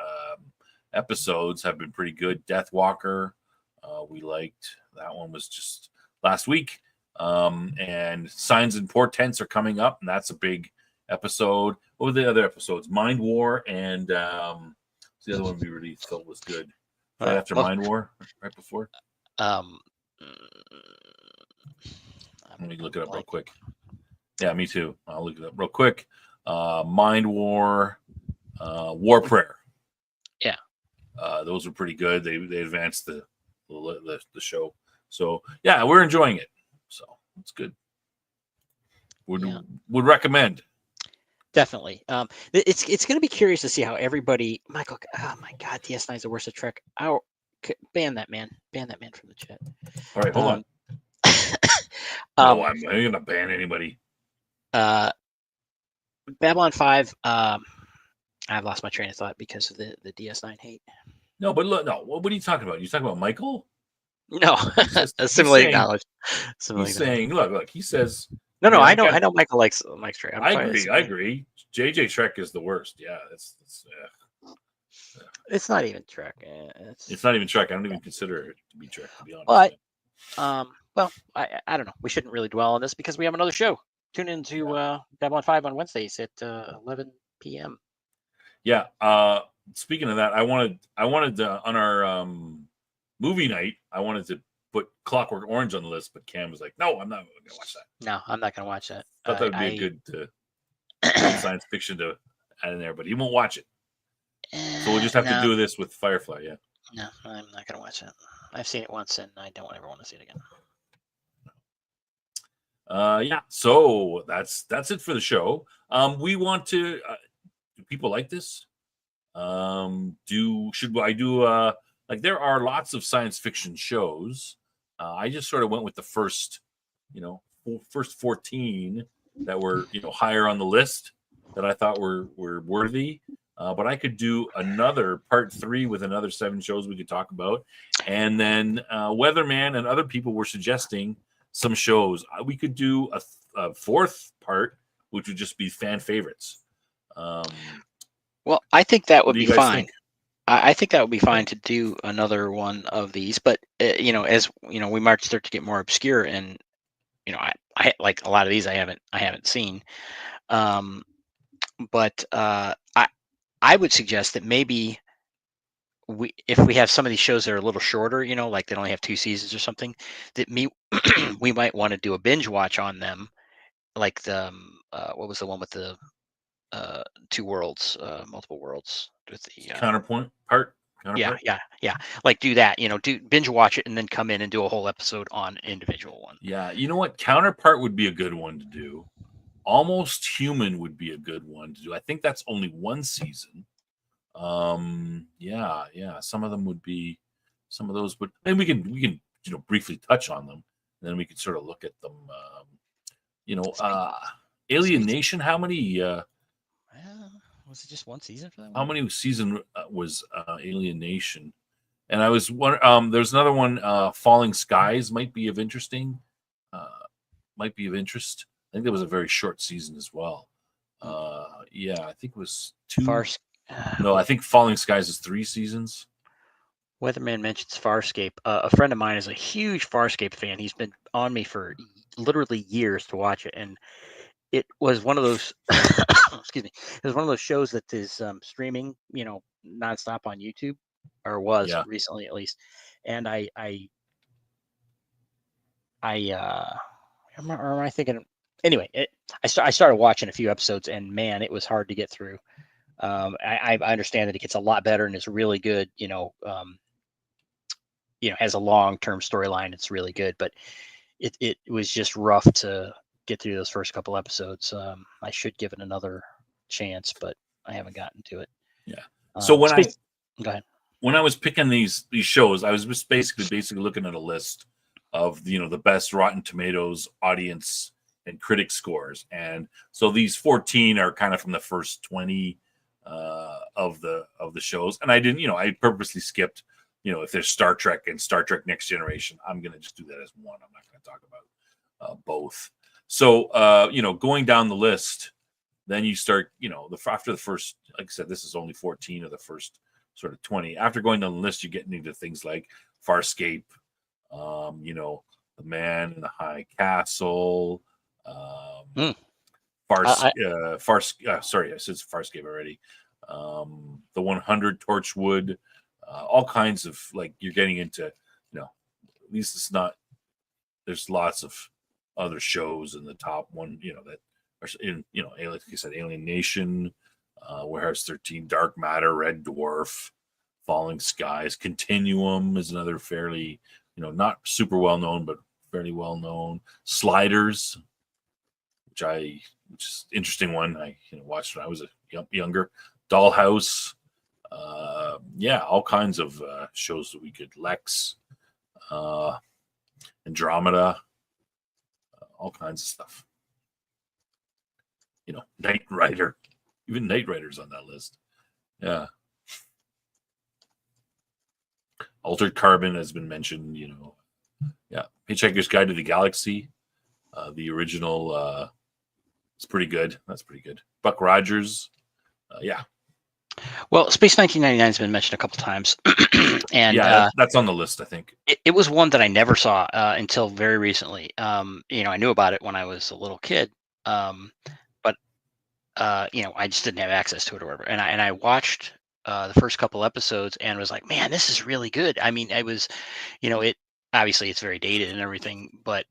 Speaker 1: episodes have been pretty good. Deathwalker, we liked that one, was just last week. And Signs and Portents are coming up, and that's a big episode. What were the other episodes? Mind War and the other one we really felt was good. Right after Mind War, right before. Let me look it up real quick. Yeah, me too. I'll look it up real quick. Mind War, War Prayer.
Speaker 2: Yeah.
Speaker 1: Those were pretty good. They advanced the show. So yeah, we're enjoying it. So it's good. Would recommend.
Speaker 2: Definitely. It's going to be curious to see how everybody. Michael, oh my God, DS9 is the worst of Trek. Ban that man. Ban that man from the chat.
Speaker 1: All right, hold on. No, I'm not going to ban anybody.
Speaker 2: Babylon 5. I've lost my train of thought because of the DS9 hate.
Speaker 1: No, but look, no. What are you talking about? You talking about Michael?
Speaker 2: No, assimilating knowledge.
Speaker 1: He's saying, look. He says.
Speaker 2: No. I know Michael likes Trek.
Speaker 1: I agree. JJ Trek is the worst. Yeah,
Speaker 2: it's not even Trek.
Speaker 1: It's not even Trek. I don't even consider it to be Trek, to be honest.
Speaker 2: But I don't know. We shouldn't really dwell on this because we have another show. Tune into Babylon 5 on Wednesdays at 11 p.m.
Speaker 1: Yeah. Speaking of that, I wanted on our movie night, I wanted to put Clockwork Orange on the list, but Cam was like, "No, I'm not going to watch that."
Speaker 2: No, I'm not going to watch that.
Speaker 1: I thought that would be a good science fiction to add in there, but he won't watch it. So we'll just have to do this with Firefly. Yeah.
Speaker 2: No, I'm not going to watch it. I've seen it once, and I don't ever want to see it again.
Speaker 1: Yeah, so that's it for the show. We want to. Do people like this? Should I do like there are lots of science fiction shows. I just sort of went with the first, first 14 that were higher on the list that I thought were worthy. But I could do another part 3 with another 7 shows we could talk about, and then Weatherman and other people were suggesting some shows. We could do a 4th part, which would just be fan favorites.
Speaker 2: Well, I think that
Speaker 1: What
Speaker 2: would
Speaker 1: do
Speaker 2: be
Speaker 1: you guys
Speaker 2: fine.
Speaker 1: think?
Speaker 2: I think that would be fine to do another one of these, but as we might start to get more obscure, and I like a lot of these I haven't seen, but I would suggest that maybe if we have some of these shows that are a little shorter, like they only have 2 seasons or something, that we might want to do a binge watch on them, like the what was the one with the 2 worlds, multiple worlds with the
Speaker 1: Counterpart.
Speaker 2: yeah, like do that, do binge watch it and then come in and do a whole episode on individual one.
Speaker 1: Yeah, you know what? Counterpart would be a good one to do. Almost Human would be a good one to do. I think that's only 1 season. Yeah. Some of them would be. Some of those would, and we can briefly touch on them. And then we could sort of look at them. Alien Nation. How many?
Speaker 2: Was it just 1 season for that one?
Speaker 1: How many season was Alien Nation? And I was one. There's another one. Falling Skies might be of interesting. Might be of interest. I think that was a very short season as well. Yeah, I think it was 2. No, I think Falling Skies is 3 seasons.
Speaker 2: Weatherman mentions Farscape. A friend of mine is a huge Farscape fan. He's been on me for literally years to watch it, and it was one of those. Excuse me. It was one of those shows that is streaming, nonstop on YouTube, or was recently at least. And am I thinking? Anyway, I started watching a few episodes, and man, it was hard to get through. I understand that it gets a lot better and is really good. Has a long-term storyline. It's really good, but it was just rough to get through those first couple episodes. I should give it another chance, but I haven't gotten to it.
Speaker 1: Yeah. So
Speaker 2: go ahead.
Speaker 1: When I was picking these shows, I was just basically looking at a list of the best Rotten Tomatoes audience and critic scores, and so these 14 are kind of from the first 20 of the shows, and I didn't, I purposely skipped. If there's Star Trek and Star Trek Next Generation, I'm going to just do that as one. I'm not going to talk about both. So, going down the list, then you start, after the first, like I said, this is only 14 of the first sort of 20. After going down the list, you get into things like Farscape, The Man in the High Castle, sorry, I said Farscape already. The 100 Torchwood. All kinds of, like, you're getting into, at least it's not, there's lots of other shows in the top one, that are in, like you said, Alien Nation, Warehouse 13, Dark Matter, Red Dwarf, Falling Skies, Continuum is another fairly, not super well known, but fairly well known. Sliders, which is an interesting one. I watched when I was younger. Dollhouse. All kinds of shows that we could. Lex, Andromeda, all kinds of stuff. Knight Rider, even Knight Rider's on that list. Yeah. Altered Carbon has been mentioned. Yeah. Hitchhiker's Guide to the Galaxy, the original. It's pretty good. That's pretty good. Buck Rogers. Yeah.
Speaker 2: Well, Space 1999 has been mentioned a couple times, and
Speaker 1: that's on the list. I think
Speaker 2: it was one that I never saw until very recently. I knew about it when I was a little kid, but I just didn't have access to it or whatever. And I watched the first couple episodes and was like, man, this is really good. I mean, it was, it obviously it's very dated and everything, but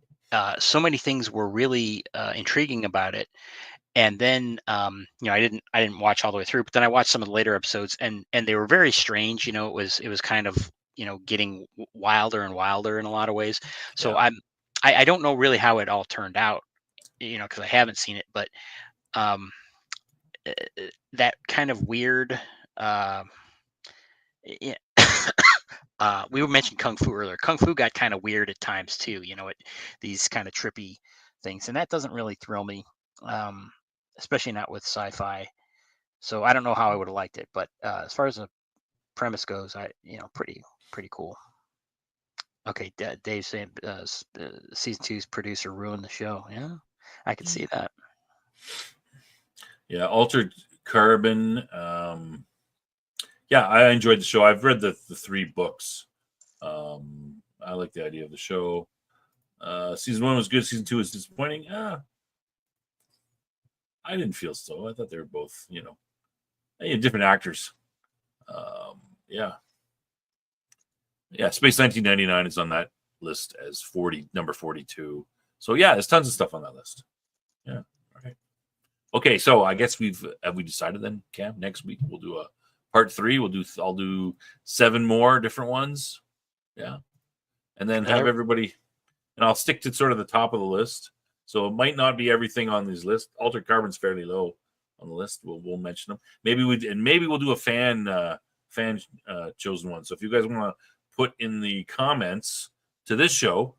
Speaker 2: so many things were really intriguing about it. And then I didn't watch all the way through, but then I watched some of the later episodes, and they were very strange. It was kind of getting wilder and wilder in a lot of ways. So I don't know really how it all turned out. because I haven't seen it, but um, that kind of weird. Yeah. We were mentioning kung fu earlier. Kung fu got kind of weird at times too. These kind of trippy things, and that doesn't really thrill me, especially not with sci-fi. So I don't know how I would have liked it, but as far as the premise goes, pretty cool. Okay, Dave's saying season 2's producer ruined the show. Yeah, I could see that.
Speaker 1: Yeah, Altered Carbon. Yeah, I enjoyed the show. I've read the 3 books. I like the idea of the show. Season 1 was good. Season 2 was disappointing. I didn't feel so. I thought they were both, different actors. Yeah. Yeah, Space 1999 is on that list as number 42. So yeah, there's tons of stuff on that list. Yeah. Okay. Okay, so I guess have we decided then, Cam? Next week we'll do a part 3. I'll do 7 more different ones. Yeah. And then have everybody, and I'll stick to sort of the top of the list. So it might not be everything on these lists. Altered Carbon's fairly low on the list. We'll mention them. Maybe we'll do a fan chosen one. So if you guys want to put in the comments to this show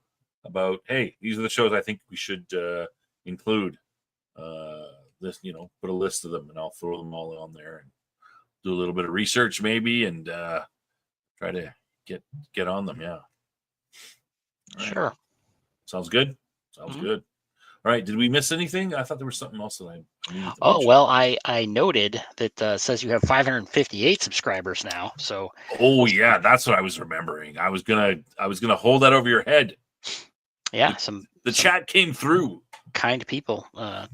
Speaker 1: about, hey, these are the shows I think we should include. This, put a list of them, and I'll throw them all on there and do a little bit of research maybe, and try to get on them. Yeah. Right.
Speaker 2: Sure.
Speaker 1: Sounds good. Sounds good. All right. Did we miss anything? I thought there was something else that I needed to mention.
Speaker 2: Well, I noted that says you have 558 subscribers now. So.
Speaker 1: Oh yeah, that's what I was remembering. I was gonna hold that over your head.
Speaker 2: Yeah,
Speaker 1: the chat came through.
Speaker 2: Kind people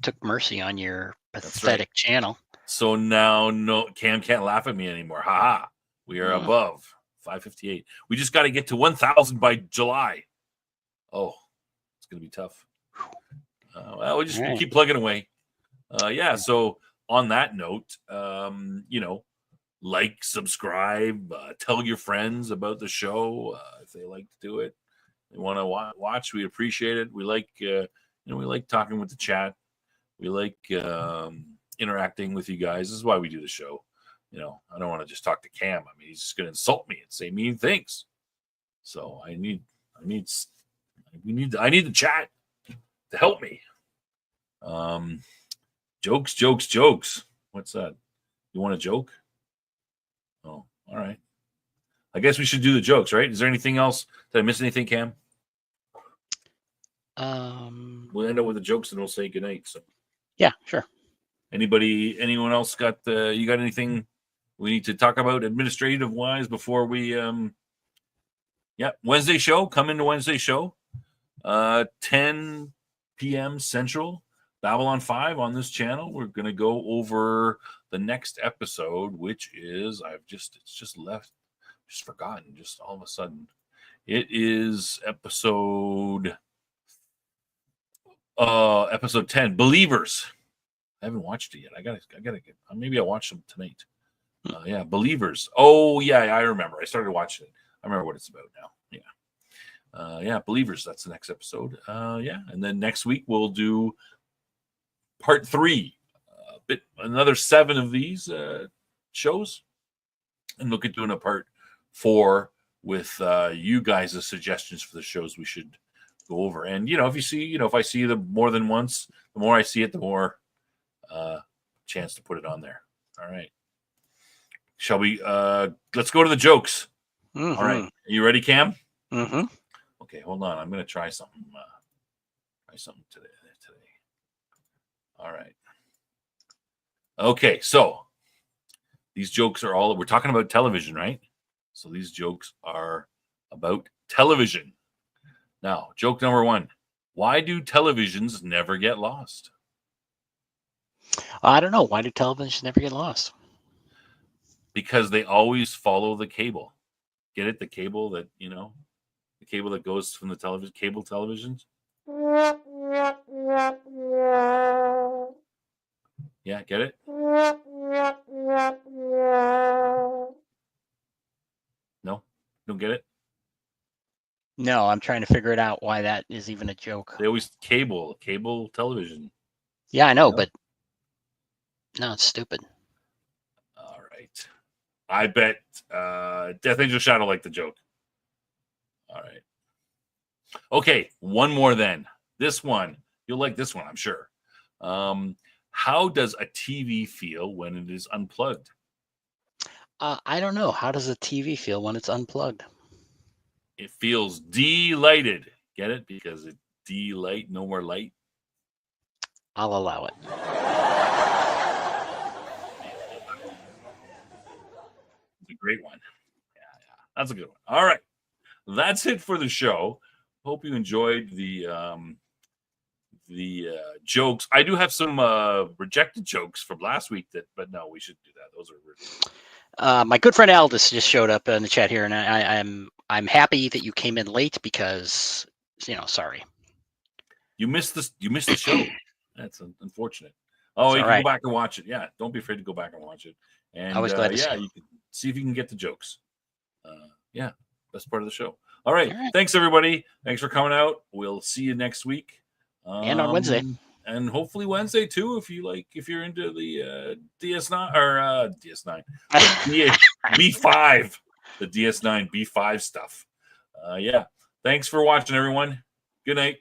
Speaker 2: took mercy on your pathetic channel.
Speaker 1: So now Cam can't laugh at me anymore. Ha! We are above 558. We just got to get to 1,000 by July. Oh, it's gonna be tough. Well, we'll just keep plugging away. Yeah. So on that note, like, subscribe, tell your friends about the show if they like to do it. They want to watch. We appreciate it. We like, we like talking with the chat. We like interacting with you guys. This is why we do the show. I don't want to just talk to Cam. I mean, he's just going to insult me and say mean things. So I need the chat to help me. Jokes. What's that? You want a joke? Oh, all right. I guess we should do the jokes, right? Is there anything else? Did I miss anything, Cam? We'll end up with the jokes and we'll say goodnight. So
Speaker 2: yeah, sure.
Speaker 1: Anyone else got you got anything we need to talk about administrative wise before we Wednesday show, come into Wednesday show, 10 p.m. Central, Babylon 5 on this channel. We're going to go over the next episode, which is it's just forgotten just all of a sudden. It is episode 10, Believers. I haven't watched it yet. I gotta get. Maybe I'll watch them tonight. Believers. Oh yeah, I remember. I started watching it. I remember what it's about now. Yeah. Believers. That's the next episode. And then next week we'll do part 3. Another 7 of these shows, and look at doing a part 4 with you guys' suggestions for the shows we should go over. And if you see, if I see them more than once, the more I see it, the more chance to put it on there. All right. Shall we let's go to the jokes. All right. Are you ready, Cam? Okay, hold on. I'm gonna try something. Today. All right. Okay, so these jokes are we're talking about television, right? So these jokes are about television. Now, joke number 1. Why do televisions never get lost?
Speaker 2: I don't know. Why do televisions never get lost?
Speaker 1: Because they always follow the cable. Get it? The cable that, the cable that goes from the television, cable televisions. Yeah, get it? No? Don't get it?
Speaker 2: No, I'm trying to figure it out why that is even a joke.
Speaker 1: They always cable television.
Speaker 2: Yeah, I know,
Speaker 1: No?
Speaker 2: but no, it's stupid.
Speaker 1: All right. I bet Death Angel Shadow liked the joke. All right. Okay, one more then. This one, you'll like this one, I'm sure. How does a TV feel when it is unplugged?
Speaker 2: I don't know. How does a TV feel when it's unplugged?
Speaker 1: It feels delighted. Get it? Because it delight, no more light.
Speaker 2: I'll allow it.
Speaker 1: It's a great one. Yeah, that's a good one. All right, that's it for the show. Hope you enjoyed the jokes. I do have some rejected jokes from last week but no, we should do that. Those are original.
Speaker 2: My good friend Aldous just showed up in the chat here, and I'm happy that you came in late because sorry.
Speaker 1: You missed the show. That's unfortunate. Oh,
Speaker 2: It's
Speaker 1: you
Speaker 2: all
Speaker 1: can
Speaker 2: right.
Speaker 1: go back and watch it. Yeah, don't be afraid to go back and watch it. And
Speaker 2: I was glad to see
Speaker 1: yeah,
Speaker 2: it.
Speaker 1: you can see if you can get the jokes. Yeah, that's part of the show. All right.
Speaker 2: All right.
Speaker 1: Thanks everybody. Thanks for coming out. We'll see you next week.
Speaker 2: And on Wednesday.
Speaker 1: And hopefully Wednesday too, if you're into the DS9 or DS9 B5, the DS9 B5 stuff. Yeah. Thanks for watching, everyone. Good night.